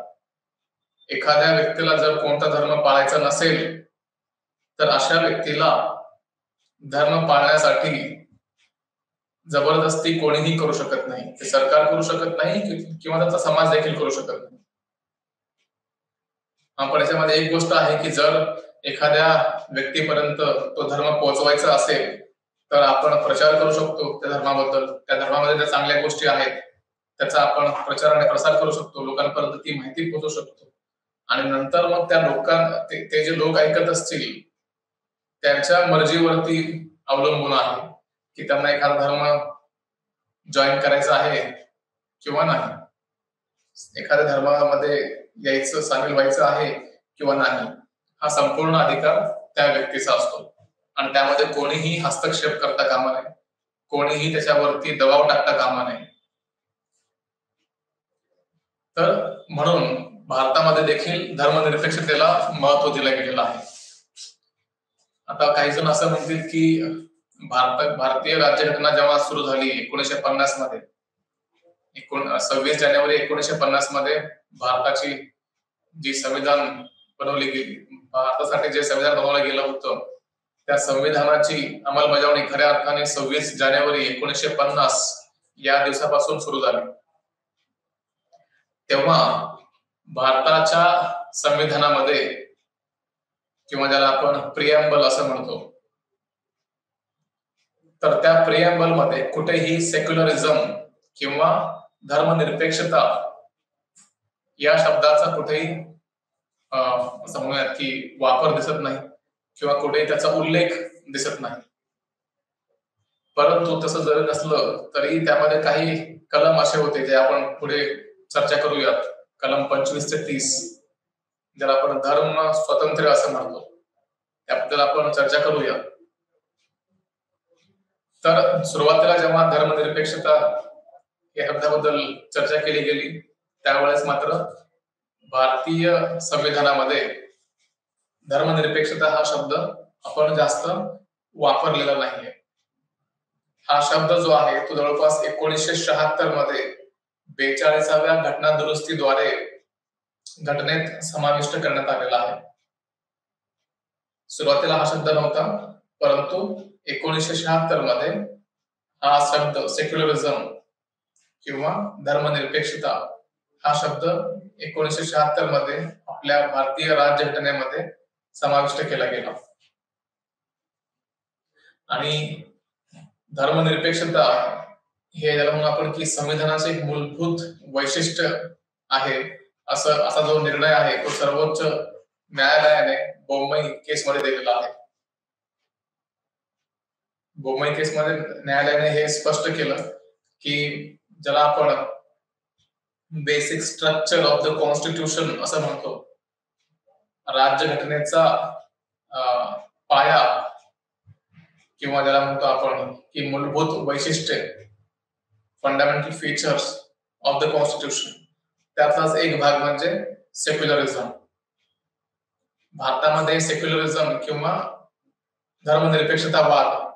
एखाद्या व्यक्तीला जर कोणता धर्म पाळायचा नसेल तर अशा व्यक्तीला धर्म पाळण्यासाठी जबरदस्ती कोणीही करू शकत नाही. ते सरकार करू शकत नाही किंवा त्याचा समाज देखील करू शकत नाही. पण याच्यामध्ये एक गोष्ट आहे की जर एखाद्या व्यक्तीपर्यंत तो धर्म पोहोचवायचा असेल तर आपण प्रचार करू शकतो त्या धर्माबद्दल. त्या धर्मामध्ये ज्या चांगल्या गोष्टी आहेत त्याचा आपण प्रचार आणि प्रसार करू शकतो, लोकांपर्यंत ती माहिती पोहोचवू शकतो. आणि नंतर मग त्या ते जे लोक ऐकत असतील त्यांच्या मर्जीवरती अवलंबून आहे की त्यांना एखादा धर्म जॉईन करायचा आहे किंवा नाही, एखाद्या धर्मामध्ये यायचं, सामील व्हायचं आहे किंवा नाही. हा संपूर्ण अधिकार त्या व्यक्तीचा असतो आणि त्यामध्ये कोणीही हस्तक्षेप करता कामा नये, कोणीही त्याच्यावरती दबाव टाकता कामा नये. तर म्हणून भारतामध्ये देखील धर्मनिरपेक्षतेला महत्व दिलं गेलेलं आहे. आता काही जण असं म्हणतील की भारतीय राज्यघटना जेव्हा सुरू झाली 1950 मध्ये, 26 जानेवारी 1950 मध्ये भारताची जी संविधान बनवली गेली, भारतासाठी जे संविधान बनवलं गेलं होतं त्या संविधानाची अंमलबजावणी खऱ्या अर्थाने 26 जानेवारी 1950 या दिवसापासून सुरू झाली. तेव्हा भारताच्या संविधानामध्ये किंवा ज्याला आपण प्रिएम्बल असं म्हणतो, तर त्या प्रिएम्बल मध्ये कुठेही सेक्युलरिझम किंवा धर्मनिरपेक्षता या शब्दाचा कुठेही असं म्हणूयात की वापर दिसत नाही किंवा कुठेही त्याचा उल्लेख दिसत नाही. परंतु तसं जरी नसलं तरी त्यामध्ये काही कलम असे होते जे आपण पुढे चर्चा करूयात. कलम 25 ते 30 ज्याला आपण धर्म स्वातंत्र्य असं म्हणतो, त्याबद्दल आपण चर्चा करूया. तर सुरुवातीला जेव्हा धर्मनिरपेक्षता या शब्दाबद्दल चर्चा केली गेली त्यावेळेस मात्र भारतीय संविधानामध्ये धर्मनिरपेक्षता हा शब्द आपण जास्त वापरलेला नाहीये. हा शब्द जो आहे तो जवळपास 1976 मध्ये 42व्या घटना दुरुस्तीद्वारे घटनेत समाविष्ट करण्यात आलेला आहे. सुरुवातीला हा शब्द नव्हता, परंतु 1976 मध्ये हा शब्द सेक्युलरिझम किंवा धर्मनिरपेक्षता हा शब्द 1976 मध्ये आपल्या भारतीय राज्यघटनेमध्ये समाविष्ट केला गेला. आणि धर्मनिरपेक्षता हे ज्याला म्हणून आपण की संविधानाचे एक मूलभूत वैशिष्ट्य आहे असा जो निर्णय आहे तो सर्वोच्च न्यायालयाने बोमई केसमध्ये दिलेला आहे. बोमई केसमध्ये न्यायालयाने हे स्पष्ट केलं की ज्याला आपण basic structure of the constitution असं म्हणतो, राज्यघटनेचा पाया किंवा ज्याला म्हणतो आपण की मूलभूत वैशिष्ट्ये, fundamental features of the constitution, त्याचाच एक भाग म्हणजे सेक्युलरिझम. भारतामध्ये सेक्युलरिझम किंवा धर्मनिरपेक्षतावाद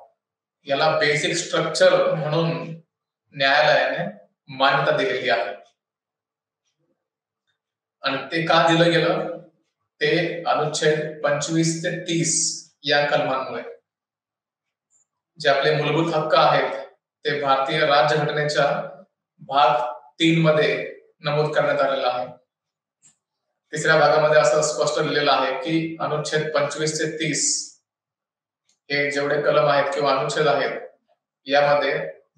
याला बेसिक स्ट्रक्चर म्हणून न्यायालयाने मान्यता दिलेली आहे. आणि ते का दिलं गेलं ते अनुच्छेद 25 ते 30 या कलमांमुळे. जे आपले मूलभूत हक्क आहेत ते भारतीय राज्यघटनेच्या भाग 3 मध्ये नमूद करण्यात आलेलं आहे. तिसऱ्या भागामध्ये असं स्पष्ट लिहिलेलं आहे की अनुच्छेद 25 ते 30 हे जेवढे कलम आहेत किंवा अनुच्छेद आहेत यामध्ये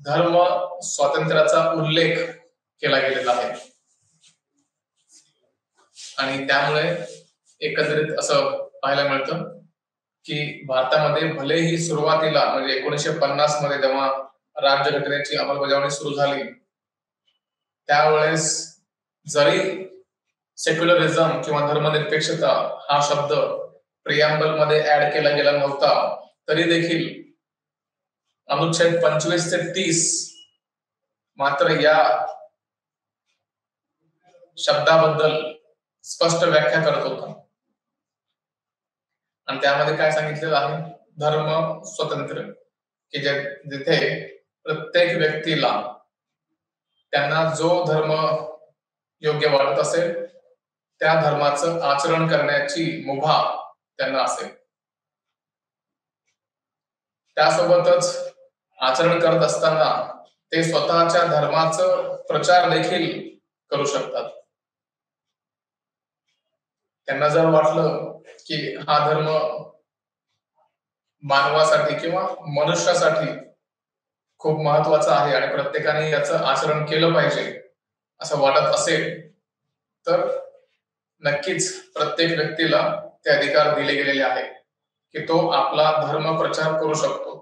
धर्म स्वातंत्र्याचा उल्लेख केला गेलेला आहे. आणि त्यामुळे एकंदरीत असं पाहायला मिळतं की भारतामध्ये भलेही सुरुवातीला म्हणजे 1950 मध्ये जेव्हा राज्यघटनेची अंमलबजावणी सुरू झाली त्यावेळेस जरी सेक्युलरिझम किंवा धर्मनिरपेक्षता हा शब्द प्रियांबल मध्ये ऍड केला गेला नव्हता तरी देखील अनुच्छेद 25 ते 30 मात्र या शब्दाबद्दल स्पष्ट व्याख्या करत होता. आणि त्यामध्ये काय सांगितलेलं आहे? धर्म स्वतंत्र, की जिथे प्रत्येक व्यक्तीला त्यांना जो धर्म योग्य वाटत असेल त्या धर्माचं आचरण करण्याची मुभा त्यांना असेल. त्यासोबतच आचरण करत असताना ते स्वतःच्या धर्माचं प्रचार देखील करू शकतात. त्यांना जर वाटलं की हा धर्म मानवासाठी किंवा मनुष्यासाठी खूप महत्वाचा आहे आणि प्रत्येकाने याचं आचरण केलं पाहिजे असं वाटत असेल तर नक्कीच प्रत्येक व्यक्तीला ते अधिकार दिले गेलेले आहे की तो आपला धर्म प्रचार करू शकतो.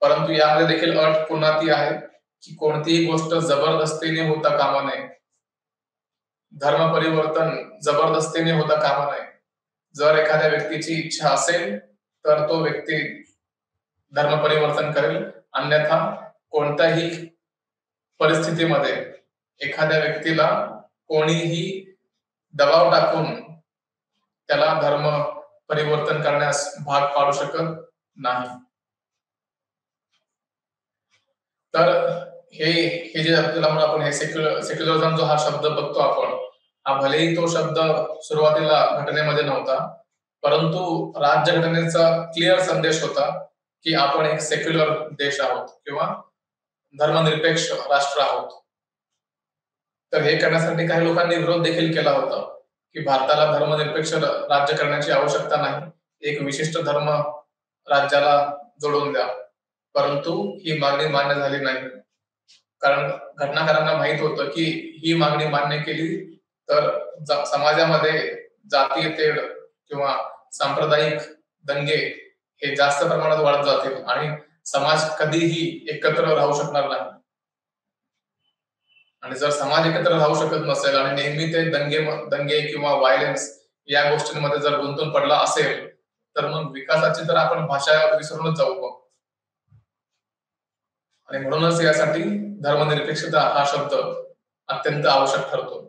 परंतु यामध्ये देखील अट पुन्हा ती आहे की कोणतीही गोष्ट जबरदस्तीने होता कामा नये. धर्म परिवर्तन जबरदस्तीने होता कामा नये. जर एखाद्या व्यक्तीची इच्छा असेल तर तो व्यक्ती धर्म परिवर्तन करेल, अन्यथा कोणत्याही परिस्थितीमध्ये एखाद्या व्यक्तीला कोणीही दबाव टाकून त्याला धर्म परिवर्तन करण्यास भाग पाडू शकत नाही. तर हे जे आपल्याला म्हणून आपण हे सेक्युलरिझम जो हा शब्द बघतो आपण, हा भलेही तो शब्द सुरुवातीला घटनेमध्ये नव्हता परंतु राज्यघटनेचा क्लिअर संदेश होता की आपण एक सेक्युलर देश आहोत किंवा धर्मनिरपेक्ष राष्ट्र आहोत. तर हे करण्यासाठी काही लोकांनी विरोध देखील केला होता की भारताला धर्मनिरपेक्ष राज्य करण्याची आवश्यकता नाही, एक विशिष्ट धर्म राज्याला जोडून द्या. परंतु ही मागणी मान्य झाली नाही, कारण घटनाकारांना माहित होतं की ही मागणी मान्य केली तर समाजामध्ये जातीय तेढ किंवा सांप्रदायिक दंगे हे जास्त प्रमाणात वाढत जातील आणि समाज कधीही एकत्र राहू शकणार नाही. आणि जर समाज एकत्र राहू शकत नसेल आणि नेहमी ते दंगे किंवा व्हायलन्स या गोष्टींमध्ये जर गुंतून पडला असेल तर मग विकासाची तर आपण भाषा विसरूनच जाऊ. आणि म्हणूनच यासाठी धर्मनिरपेक्षता हा शब्द अत्यंत आवश्यक ठरतो.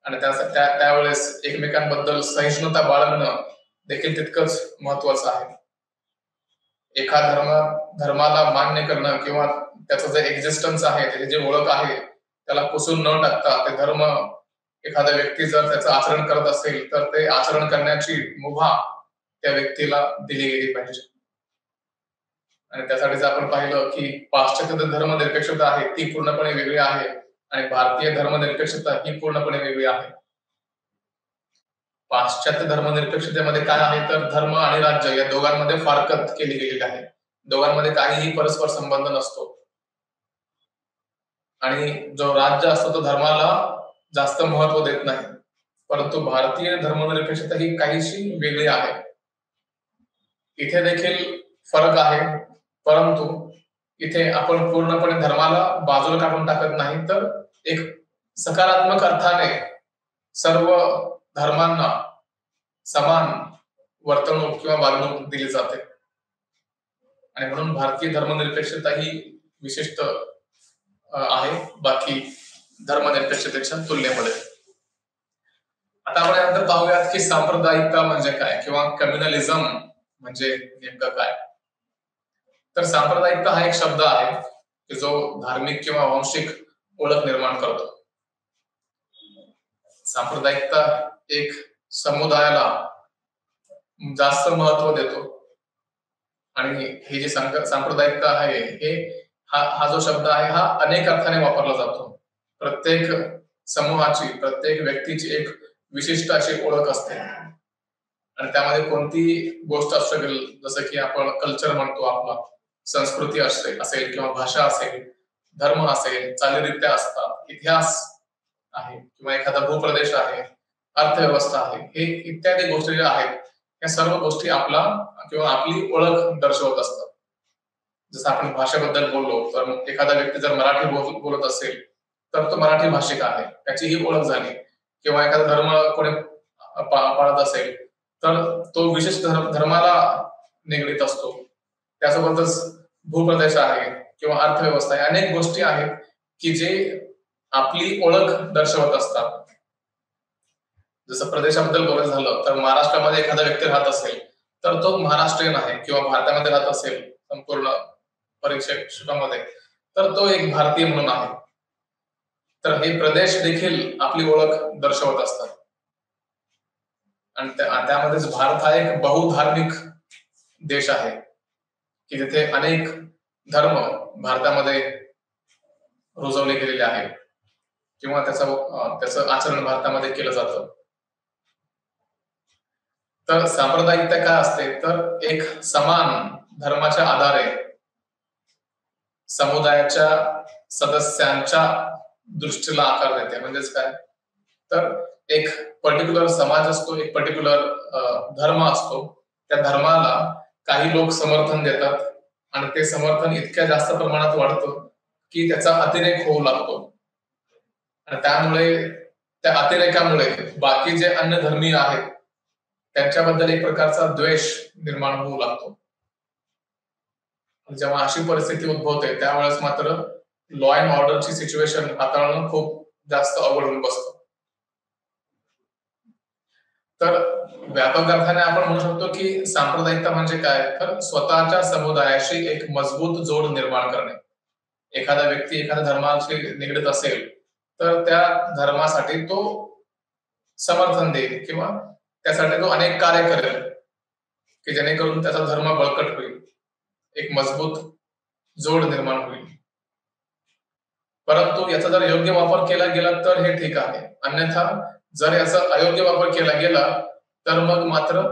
आणि त्यावेळेस एकमेकांबद्दल सहिष्णुता बाळगणं देखील तितकंच महत्वाचं आहे. एका धर्माला मान्य करणं किंवा त्याचं जे एक्झिस्टन्स आहे, त्याची जी ओळख आहे त्याला पुसून न टाकता ते धर्म एखादा व्यक्ती जर त्याचं आचरण करत असेल तर ते आचरण करण्याची मुभा त्या व्यक्तीला दिली गेली पाहिजे. आणि त्यासाठीच आपण पाहिलं की पाश्चात्य धर्मनिरपेक्षता आहे ती पूर्णपणे वेगळी आहे आणि भारतीय धर्मनिरपेक्षता ही पूर्णपणे वेगळी आहे. पाश्चात्य धर्मनिरपेक्षतेमध्ये काय आहे तर धर्म आणि राज्य या दोघांमध्ये फारकत केली गेलेली आहे. दोघांमध्ये काहीही परस्पर संबंध नसतो आणि जो राज्य असतो तो धर्माला जास्त महत्व देत नाही. परंतु भारतीय धर्मनिरपेक्षता ही काहीशी वेगळी आहे. इथे देखील फरक आहे, परंतु इथे आपण पूर्णपणे धर्माला बाजूला काढून टाकत नाही तर एक सकारात्मक अर्थाने सर्व धर्मांना समान वर्तणूक किंवा वागणूक दिली जाते. आणि म्हणून भारतीय धर्मनिरपेक्षता ही विशिष्ट आहे बाकी धर्मनिरपेक्षतेच्या तुलनेमध्ये. आता आपण यानंतर पाहूयात की सांप्रदायिकता म्हणजे काय किंवा कम्युनलिझम म्हणजे नेमकं काय. तर सांप्रदायिकता हा एक शब्द आहे की जो धार्मिक किंवा वांशिक ओळख निर्माण करतो. सांप्रदायिकता एक समुदायाला जास्त महत्व देतो आणि ही जी सांप्रदायिकता आहे हे हा जो शब्द आहे हा अनेक अर्थाने वापरला जातो. प्रत्येक समूहाची, प्रत्येक व्यक्तीची एक विशिष्ट अशी ओळख असते आणि त्यामध्ये कोणती गोष्ट असू शकेल, जसं की आपण कल्चर म्हणतो, आपला संस्कृती असेल किंवा भाषा असेल, धर्म असेल, चालीरीत्या असतात, इतिहास आहे किंवा एखादा भूप्रदेश आहे, अर्थव्यवस्था आहे, हे इत्यादी गोष्टी ज्या आहेत, या सर्व गोष्टी आपला किंवा आपली ओळख दर्शवत असतात. जसं आपण भाषेबद्दल बोललो, तर एखादा व्यक्ती जर मराठी बोलत असेल तर तो मराठी भाषिक आहे, त्याची ही ओळख झाली. किंवा एखादा धर्म कोणी पाळत असेल तर तो विशेष धर्माला निगडीत असतो. त्यासोबतच भूप्रदेश आहे किंवा अर्थव्यवस्था आहे, अनेक गोष्टी आहेत की जे आपली ओळख दर्शवत असतात. जसं प्रदेशाबद्दल बोलायचं झालं तर महाराष्ट्रामध्ये एखादा व्यक्ती राहत असेल तर तो महाराष्ट्रीयन आहे किंवा भारतामध्ये राहत असेल संपूर्ण परिक्षेत्रामध्ये तर तो एक भारतीय म्हणून आहे. तर हे प्रदेश देखील आपली ओळख दर्शवत असतात आणि त्यामध्येच भारत हा एक बहुधार्मिक देश आहे की जिथे अनेक धर्म भारतामध्ये रुजवले गेलेले आहेत किंवा त्याचं आचरण भारतामध्ये केलं जातं. तर सांप्रदायिकता काय असते तर एक समान धर्माच्या आधारे समुदायाच्या सदस्यांच्या दृष्टीला आकार देते. म्हणजेच काय तर एक पर्टिक्युलर समाज असतो, एक पर्टिक्युलर धर्म असतो, त्या धर्माला काही लोक समर्थन देतात आणि ते समर्थन इतक्या जास्त प्रमाणात वाढतं की त्याचा अतिरेक होऊ लागतो आणि त्यामुळे त्या अतिरेकामुळे बाकी जे अन्य धर्मीय आहेत त्यांच्याबद्दल एक प्रकारचा द्वेष निर्माण होऊ लागतो. जेव्हा अशी परिस्थिती उद्भवते त्यावेळेस मात्र लॉ अँड ऑर्डरची सिच्युएशन हाताळणं खूप जास्त अवघड होऊन बसतं. तर व्यापक अर्थाने आपण म्हणू शकतो की सांप्रदायिकता म्हणजे काय तर स्वतःच्या समुदायाशी एक मजबूत जोड निर्माण करणे. एखादा व्यक्ती एखाद्या धर्माशी निगडीत असेल तर त्या धर्मासाठी तो समर्थन देईल किंवा त्यासाठी तो अनेक कार्य करेल की जेणेकरून त्याचा धर्म बळकट होईल, एक मजबूत जोड निर्माण होईल. परंतु याचा जर योग्य वापर केला गेला तर हे ठीक आहे, अन्यथा जर याचा अयोग्य वापर केला गेला तर मग मात्र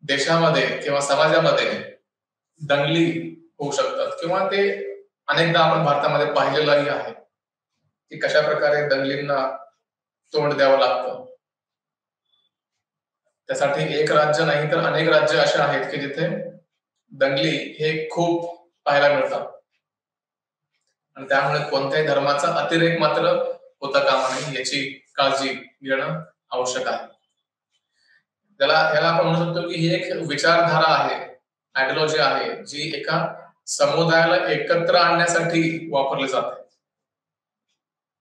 देशामध्ये किंवा समाजामध्ये दंगली होऊ शकतात किंवा ते अनेकदा आपण भारतामध्ये पाहिलेलंही आहे की कशा प्रकारे दंगलींना तोंड द्यावं लागतं. त्यासाठी एक राज्य नाही तर अनेक राज्य असे आहेत की जिथे दंगली हे खूप पाहायला मिळतात आणि त्यामुळे कोणत्याही धर्माचा अतिरेक मात्र होता कामा नये याची काळजी घेणं आवश्यक आहे. याला आपण म्हणू शकतो की ही एक विचारधारा आहे, आयडिओलॉजी आहे जी एका समुदायाला एकत्र आणण्यासाठी वापरली जाते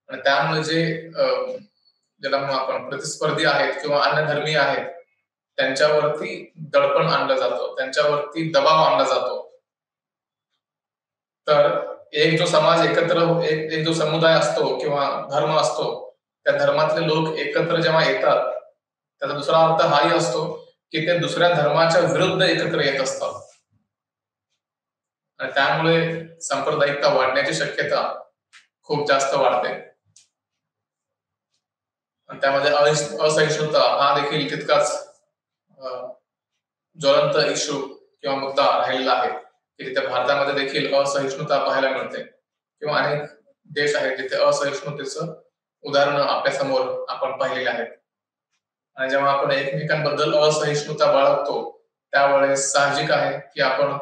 आणि त्यामुळे जे ज्याला म्हणून आपण प्रतिस्पर्धी आहेत किंवा अन्य धर्मीय आहेत त्यांच्यावरती दडपण आणलं जातं, त्यांच्यावरती दबाव आणला जातो. तर एक जो समाज एक जो समुदाय असतो किंवा धर्म असतो त्या धर्मातले लोक एकत्र जेव्हा येतात त्याचा दुसरा अर्थ हाही असतो की ते दुसऱ्या धर्माच्या विरुद्ध एकत्र येत असतात आणि त्यामुळे सांप्रदायिकता वाढण्याची शक्यता खूप जास्त वाढते आणि त्यामध्ये असहिष्णुता हा देखील तितकाच ज्वलंत इश्यू किंवा मुद्दा राहिलेला आहे की तिथे भारतामध्ये देखील असहिष्णुता पाहायला मिळते किंवा अनेक देश आहेत जिथे असहिष्णुतेचं उदाहरणं आपल्या समोर आपण पाहिलेले आहेत. आणि जेव्हा आपण एकमेकांबद्दल असहिष्णुता बाळगतो त्यावेळेस साहजिक आहे की आपण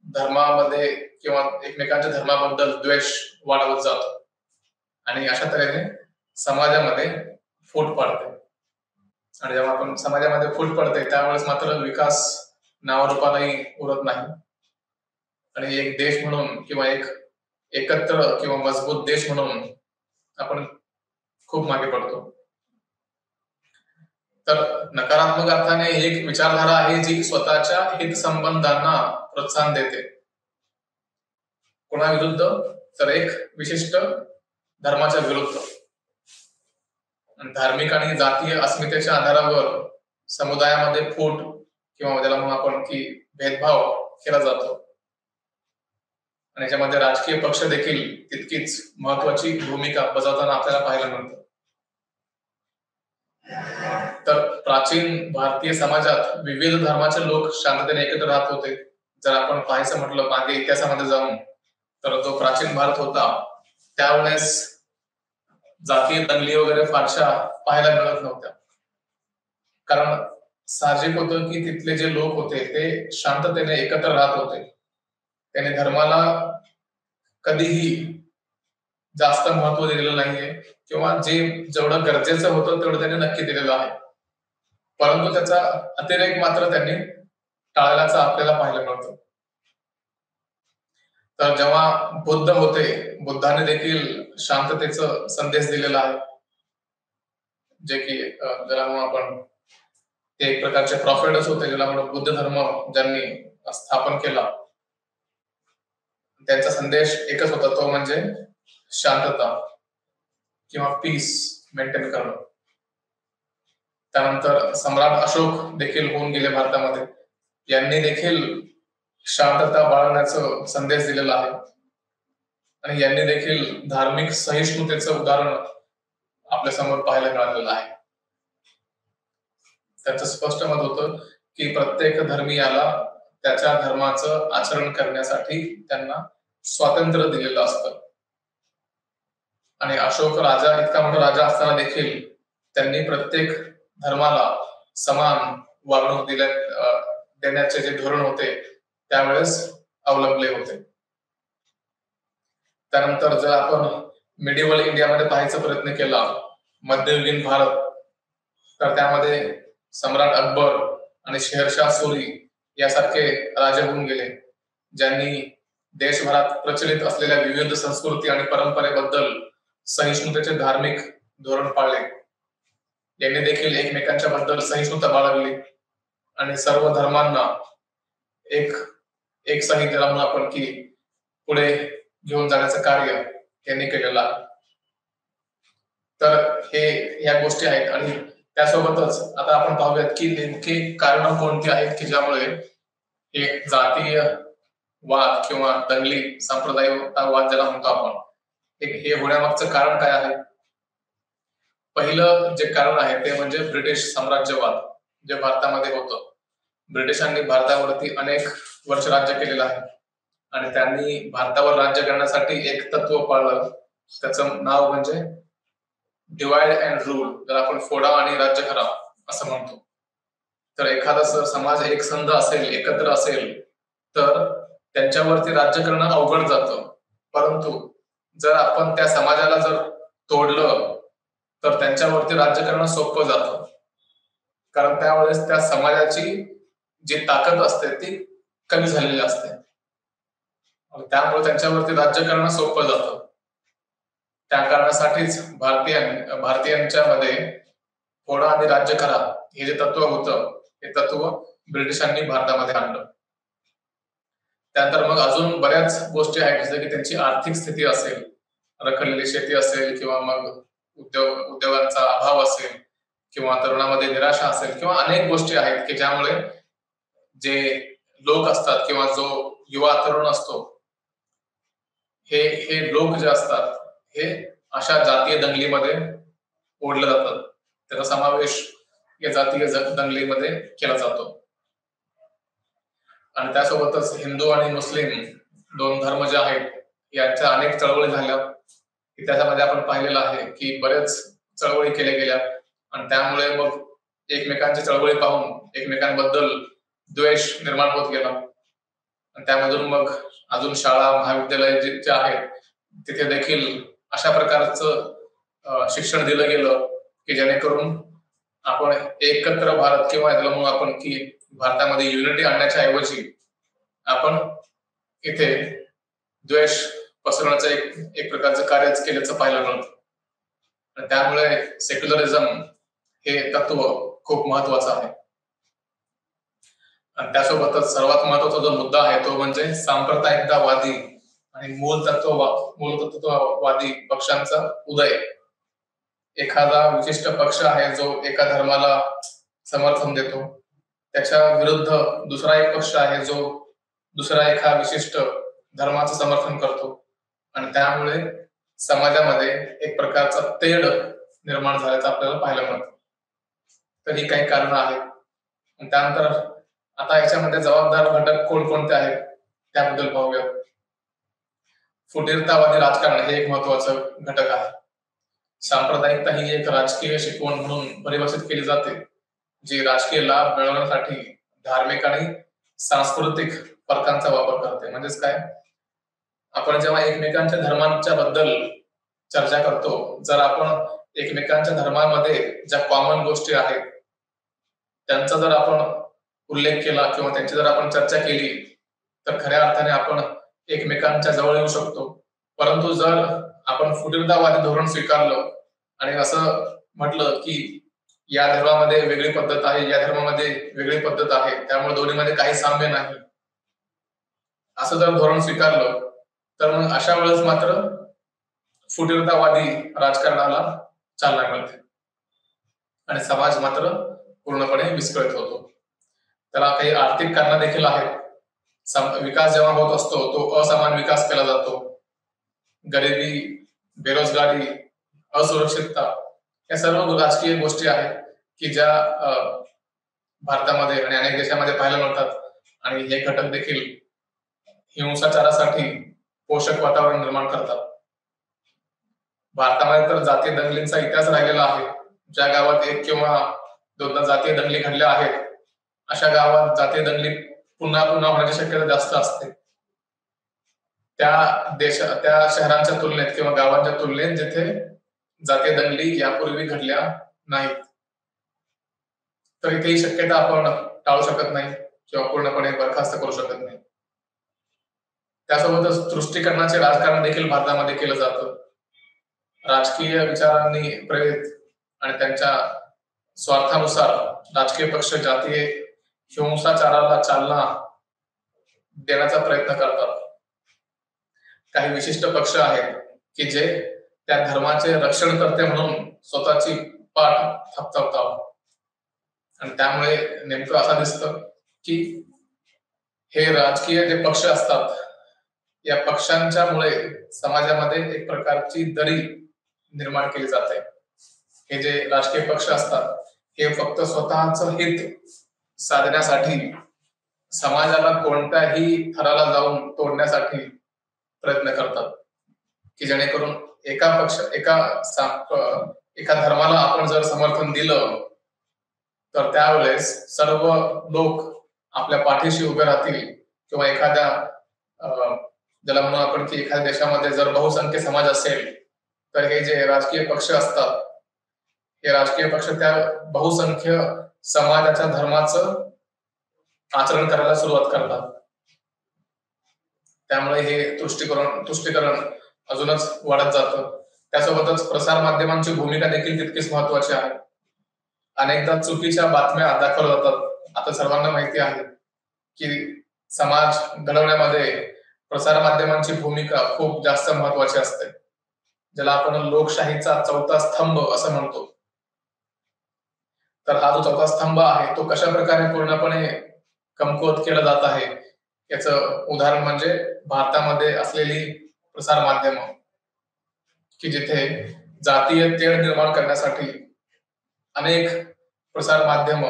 धर्मामध्ये किंवा एकमेकांच्या धर्माबद्दल द्वेष वाढवत जातो आणि अशा तऱ्हेने समाजामध्ये फूट पडते आणि जेव्हा आपण समाजामध्ये फूट पडते त्यावेळेस मात्र विकास नावारूपालाही उरत नाही आणि एक देश म्हणून किंवा एक एकत्र किंवा मजबूत देश म्हणून आपण खूप मागे पडतो. तर नकारात्मक अर्थाने एक विचारधारा आहे जी स्वतःच्या हितसंबंधांना प्रोत्साहन देते. कोणाविरुद्ध तर एक विशिष्ट धर्माच्या विरुद्ध. धार्मिक आणि जातीय अस्मितेच्या आधारावर समुदायामध्ये फूट किंवा त्याला म्हणून आपण की भेदभाव केला जातो आणि याच्यामध्ये राजकीय पक्ष देखील तितकीच महत्वाची भूमिका बजावताना आपल्याला पाहायला मिळतं. तर प्राचीन भारतीय समाजात विविध धर्माचे लोक शांततेने एकत्र राहत होते. जर आपण पाहायचं म्हटलं मागे इतिहासामध्ये जाऊन, तर जो प्राचीन भारत होता त्यावेळेस जातीय दंगली वगैरे फारशा पाहायला मिळत नव्हत्या. कारण साहजिक होतं की तिथले जे लोक होते ते शांततेने एकत्र राहत होते. त्याने धर्माला कधीही जास्त महत्व दिलेलं नाहीये, किंवा जे जेवढं गरजेचं होतं तेवढं त्यांनी नक्की दिलेलं आहे. परंतु त्याचा अतिरेक मात्र त्यांनी टाळल्याचं आपल्याला पाहायला मिळतं. तर जेव्हा बुद्ध होते, बुद्धाने देखील शांततेचा संदेश दिलेला आहे, जे की ज्याला म्हणून आपण ते एक प्रकारचे प्रॉफिटच होते, ज्याला म्हणून बुद्ध धर्म ज्यांनी स्थापन केला. त्यांचा संदेश एकच होता, तो म्हणजे शांतता किंवा पीस मेंटेन करणं. त्यानंतर सम्राट अशोक देखील होऊन गेले भारतामध्ये, यांनी देखील शांतता बाळगण्याचा संदेश दिलेला आहे. आणि यांनी देखील धार्मिक सहिष्णुतेचं उदाहरण आपल्या समोर पाहायला मिळालेलं आहे. त्यांचं स्पष्ट मत होतं की प्रत्येक धर्मीयाला त्याच्या धर्माचं आचरण करण्यासाठी त्यांना स्वातंत्र्य दिलेलं असतं. आणि अशोक राजा, इतका मोठा राजा असताना देखील त्यांनी प्रत्येक धर्माला समान वागणूक देण्याचे जे धोरण होते त्यावेळेस अवलंबले होते. त्यानंतर जर आपण मिडिवल इंडियामध्ये पाहायचा प्रयत्न केला, मध्ययुगीन भारत, तर त्यामध्ये सम्राट अकबर आणि शेरशाह सूरी यासारखे राजे होऊन गेले, ज्यांनी देशभरात प्रचलित असलेल्या विविध संस्कृती आणि परंपरेबद्दल सहिष्णुतेचे धार्मिक धोरण पाळले. यांनी देखील एकमेकांच्या बद्दल सहिष्णुता बाळगली आणि सर्व धर्मांना एक संहिता म्हणून आपण की पुढे घेऊन जाण्याचं कार्य यांनी केलेलं आहे. तर हे या गोष्टी आहेत. आणि त्यासोबतच आता आपण पाहूयात की नेमके कारण कोणती आहेत की ज्यामुळे हे जातीय वाद किंवा दंगली, सांप्रदायिक वाद ज्याला म्हणतो आपण, हे होण्यामागचं कारण काय आहे. पहिलं जे कारण आहे ते म्हणजे ब्रिटिश साम्राज्यवाद जे भारतामध्ये होतं. ब्रिटिशांनी भारतावरती अनेक वर्ष राज्य केलेलं आहे आणि त्यांनी भारतावर राज्य करण्यासाठी एक तत्व पाळलं, त्याचं नाव म्हणजे डिवाइड अँड रूल, ज्याला आपण फोडा आणि राज्य करा असं म्हणतो. तर एखादा समाज एकसंध असेल, एकत्र असेल, तर त्यांच्यावरती राज्य करणं अवघड जातं. परंतु जर आपण त्या समाजाला जर तोडलं तर त्यांच्यावरती राज्य करणं सोपं जातं, कारण त्यावेळेस त्या समाजाची जी ताकद असते ती कमी झालेली असते. त्यामुळे त्यांच्यावरती राज्य करणं सोपं जातं. त्या कारणासाठीच भारतीयांच्या मध्ये फोडा आणि राज्य करा हे जे तत्व होतं, हे तत्व ब्रिटिशांनी भारतामध्ये आणलं. त्यानंतर मग अजून बऱ्याच गोष्टी आहेत, जसं की त्यांची आर्थिक स्थिती असेल, रखडलेली शेती असेल, किंवा मग उद्योगांचा अभाव असेल, किंवा तरुणामध्ये निराशा असेल, किंवा अनेक गोष्टी आहेत की ज्यामुळे जे लोक असतात किंवा जो युवा तरुण असतो, हे लोक जे असतात हे अशा जातीय दंगलीमध्ये ओढले जातात. त्याचा समावेश या जातीय दंगलीमध्ये केला जातो. आणि त्यासोबतच हिंदू आणि मुस्लिम दोन धर्म जे आहेत यांच्या अनेक चळवळी झाल्या. इतिहासामध्ये आपण पाहिलेलं आहे की बरेच चळवळी केल्या गेल्या आणि त्यामुळे मग एकमेकांची चळवळी पाहून एकमेकांबद्दल द्वेष निर्माण होत गेला. आणि त्यामधून मग अजून शाळा, महाविद्यालय जे आहेत तिथे देखील अशा प्रकारचं शिक्षण दिलं गेलं की जेणेकरून आपण एकत्र भारत, किंवा याला म्हणून आपण की भारतामध्ये युनिटी आणण्याच्या ऐवजी आपण इथे द्वेष पसरवण्याचं एक प्रकारचं कार्यच केल्याचं पाहायला मिळतं. आणि त्यामुळे सेक्युलरिझम हे तत्व खूप महत्वाचं आहे. आणि त्यासोबतच सर्वात महत्वाचा जो मुद्दा आहे तो म्हणजे सांप्रदायिकतावादी आणि मूलतत्ववादी पक्षांचा उदय. एखादा विशिष्ट पक्ष आहे जो एका धर्माला समर्थन देतो, त्याच्या विरुद्ध दुसरा एक पक्ष आहे जो दुसरा एका विशिष्ट धर्माचं समर्थन करतो आणि त्यामुळे समाजामध्ये एक प्रकारचा तेढ निर्माण झाल्याचं आपल्याला पाहायला मिळतं. तर ही काही कारणं आहेत. आणि त्यानंतर आता याच्यामध्ये जबाबदार घटक कोणकोणते आहेत त्याबद्दल पाहूया. फुटीरतावादी राजकारण हे एक महत्वाचं घटक आहे. सांप्रदायिकता ही एक राजकीय शिकवण म्हणून परिभाषित केली जाते, जी राजकीय लाभ मिळवण्यासाठी धार्मिक आणि सांस्कृतिक फरकांचा वापर करते. म्हणजेच काय, आपण जेव्हा एकमेकांच्या धर्मांच्या बद्दल चर्चा करतो, जर आपण एकमेकांच्या धर्मामध्ये ज्या कॉमन गोष्टी आहेत त्यांचा जर आपण उल्लेख केला किंवा त्यांची जर आपण चर्चा केली तर खऱ्या अर्थाने आपण एकमेकांच्या जवळ येऊ शकतो. परंतु जर आपण फुटीरतावादी धोरण स्वीकारलं आणि असं म्हटलं की या धर्मामध्ये वेगळी पद्धत आहे, या धर्मामध्ये वेगळी पद्धत आहे, त्यामुळे दोन्हीमध्ये काही साम्य नाही, असं जर धोरण स्वीकारलं तर मग अशा वेळेस मात्र फुटीरतावादी राजकारणाला चालना मिळते आणि समाज मात्र पूर्णपणे विस्कळीत होतो. त्याला काही आर्थिक कारणं देखील आहेत. विकास जेव्हा होत असतो तो असमान विकास केला जातो. गरिबी, बेरोजगारी, असुरक्षितता या सर्व राजकीय गोष्टी आहेत की ज्या भारतामध्ये आणि अनेक देशांमध्ये पाहायला मिळतात आणि हे घटक देखील हिंसाचारासाठी पोषक वातावरण निर्माण करतात. भारतामध्ये तर जातीय दंगलींचा इतिहास राहिलेला आहे. ज्या गावात एक किंवा दोनदा जातीय दंगली घडल्या आहेत अशा गावात जातीय दंगली पुन्हा पुन्हा होण्याची शक्यता जास्त असते. त्या शहरांच्या तुलनेत किंवा गावांच्या तुलनेत जिथे जातीय दंगली यापूर्वी घडल्या नाहीत. तर इथे ही शक्यता आपण टाळू शकत नाही किंवा पूर्णपणे बरखास्त करू शकत नाही. त्यासोबतच तुष्टीकरणाचे राजकारण देखील भारतामध्ये केलं जातं. राजकीय विचारांनी प्रेरित आणि त्यांच्या स्वार्थानुसार राजकीय पक्ष जातीय हिंसाचाराला चालना देण्याचा प्रयत्न करतात. काही विशिष्ट पक्ष आहेत की जे त्या धर्माचे रक्षणकर्ते म्हणून स्वतःची पाठ थपथपतात आणि त्यामुळे नेमकं असं दिसतं की हे राजकीय जे पक्ष असतात या पक्षांच्यामुळे समाजामध्ये एक प्रकारची दरी निर्माण केली जाते. हे जे राजकीय पक्ष असतात हे फक्त स्वतःचं हित साधण्यासाठी समाजाला कोणत्याही थराला जाऊन तोडण्यासाठी प्रयत्न करतात की जेणेकरून एका धर्माला आपण जर समर्थन दिलं तर त्यावेळेस सर्व लोक आपल्या पाठीशी उभे राहतील किंवा एखाद्या ज्याला म्हणू आपण की एखाद्या देशामध्ये जर बहुसंख्य समाज असेल तर हे जे राजकीय पक्ष असतात हे राजकीय पक्ष त्या बहुसंख्य समाजाच्या धर्माचं आचरण करायला सुरुवात करतात. त्यामुळे हे तुष्टीकरण अजूनच वाढत जातं. त्यासोबतच प्रसार माध्यमांची भूमिका देखील तितकीच महत्वाची आहे. अनेकदा चुकीच्या बातम्या दाखवल्या जातात. आता सर्वांना माहिती आहे की समाज घडवण्यामध्ये प्रसार माध्यमांची भूमिका खूप जास्त महत्वाची असते, ज्याला आपण लोकशाहीचा चौथा स्तंभ असं म्हणतो. तर हा जो चौथा स्तंभ आहे तो कशा प्रकारे पूर्णपणे कमकुवत केला जात आहे याचं उदाहरण म्हणजे भारतामध्ये असलेली प्रसार माध्यम की जिथे जातीय तेढ निर्माण करण्यासाठी अनेक प्रसार माध्यम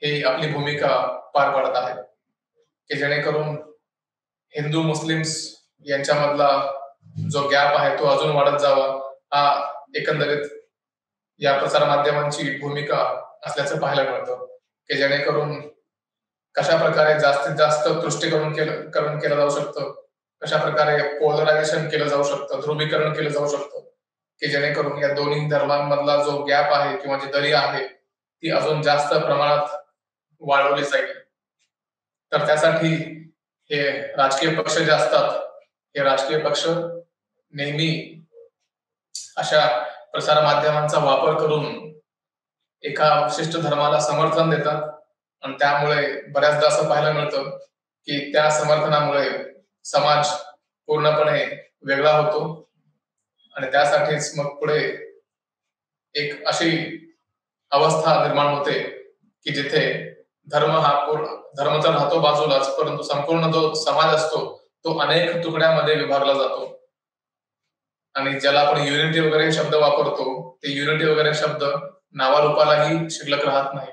हे आपली भूमिका पार पाडत आहेत की जेणेकरून हिंदू मुस्लिम्स यांच्यामधला जो गॅप आहे तो अजून वाढत जावा, हा एकंदरीत या प्रसार माध्यमांची भूमिका असल्याचं पाहायला मिळतं की जेणेकरून कशा प्रकारे जास्तीत जास्त तुष्टीकरण केलं जाऊ शकतं, कशा प्रकारे पोलरायझेशन केलं जाऊ शकतं, ध्रुवीकरण केलं जाऊ शकतं की जेणेकरून या दोन्ही धर्मांमधला जो गॅप आहे किंवा जी दरी आहे ती अजून जास्त प्रमाणात वाढवली जाईल. तर त्यासाठी हे राजकीय पक्ष जे असतात हे राजकीय पक्ष नेहमी अशा प्रसार माध्यमांचा वापर करून एका विशिष्ट धर्माला समर्थन देतात आणि त्यामुळे बऱ्याचदा असं पाहायला मिळतं की त्या समर्थनामुळे समाज पूर्णपणे वेगळा होतो आणि त्यासाठीच मग पुढे एक अशी अवस्था निर्माण होते की जिथे धर्म तर राहतो बाजूलाच, परंतु संपूर्ण जो समाज असतो तो अनेक तुकड्यामध्ये विभागला जातो आणि ज्याला आपण युनिटी वगैरे शब्द वापरतो ते युनिटी वगैरे शब्द नावारूपालाही शिल्लक राहत नाही.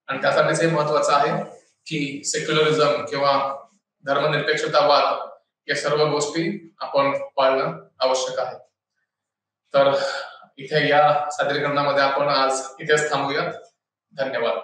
आणि त्यासाठीच हे महत्वाचं आहे की सेक्युलरिझम किंवा धर्मनिरपेक्षतावाद या सर्व गोष्टी आपण पाळणं आवश्यक आहे. तर इथे या सादरीकरणामध्ये आपण आज इथेच थांबूयात. धन्यवाद.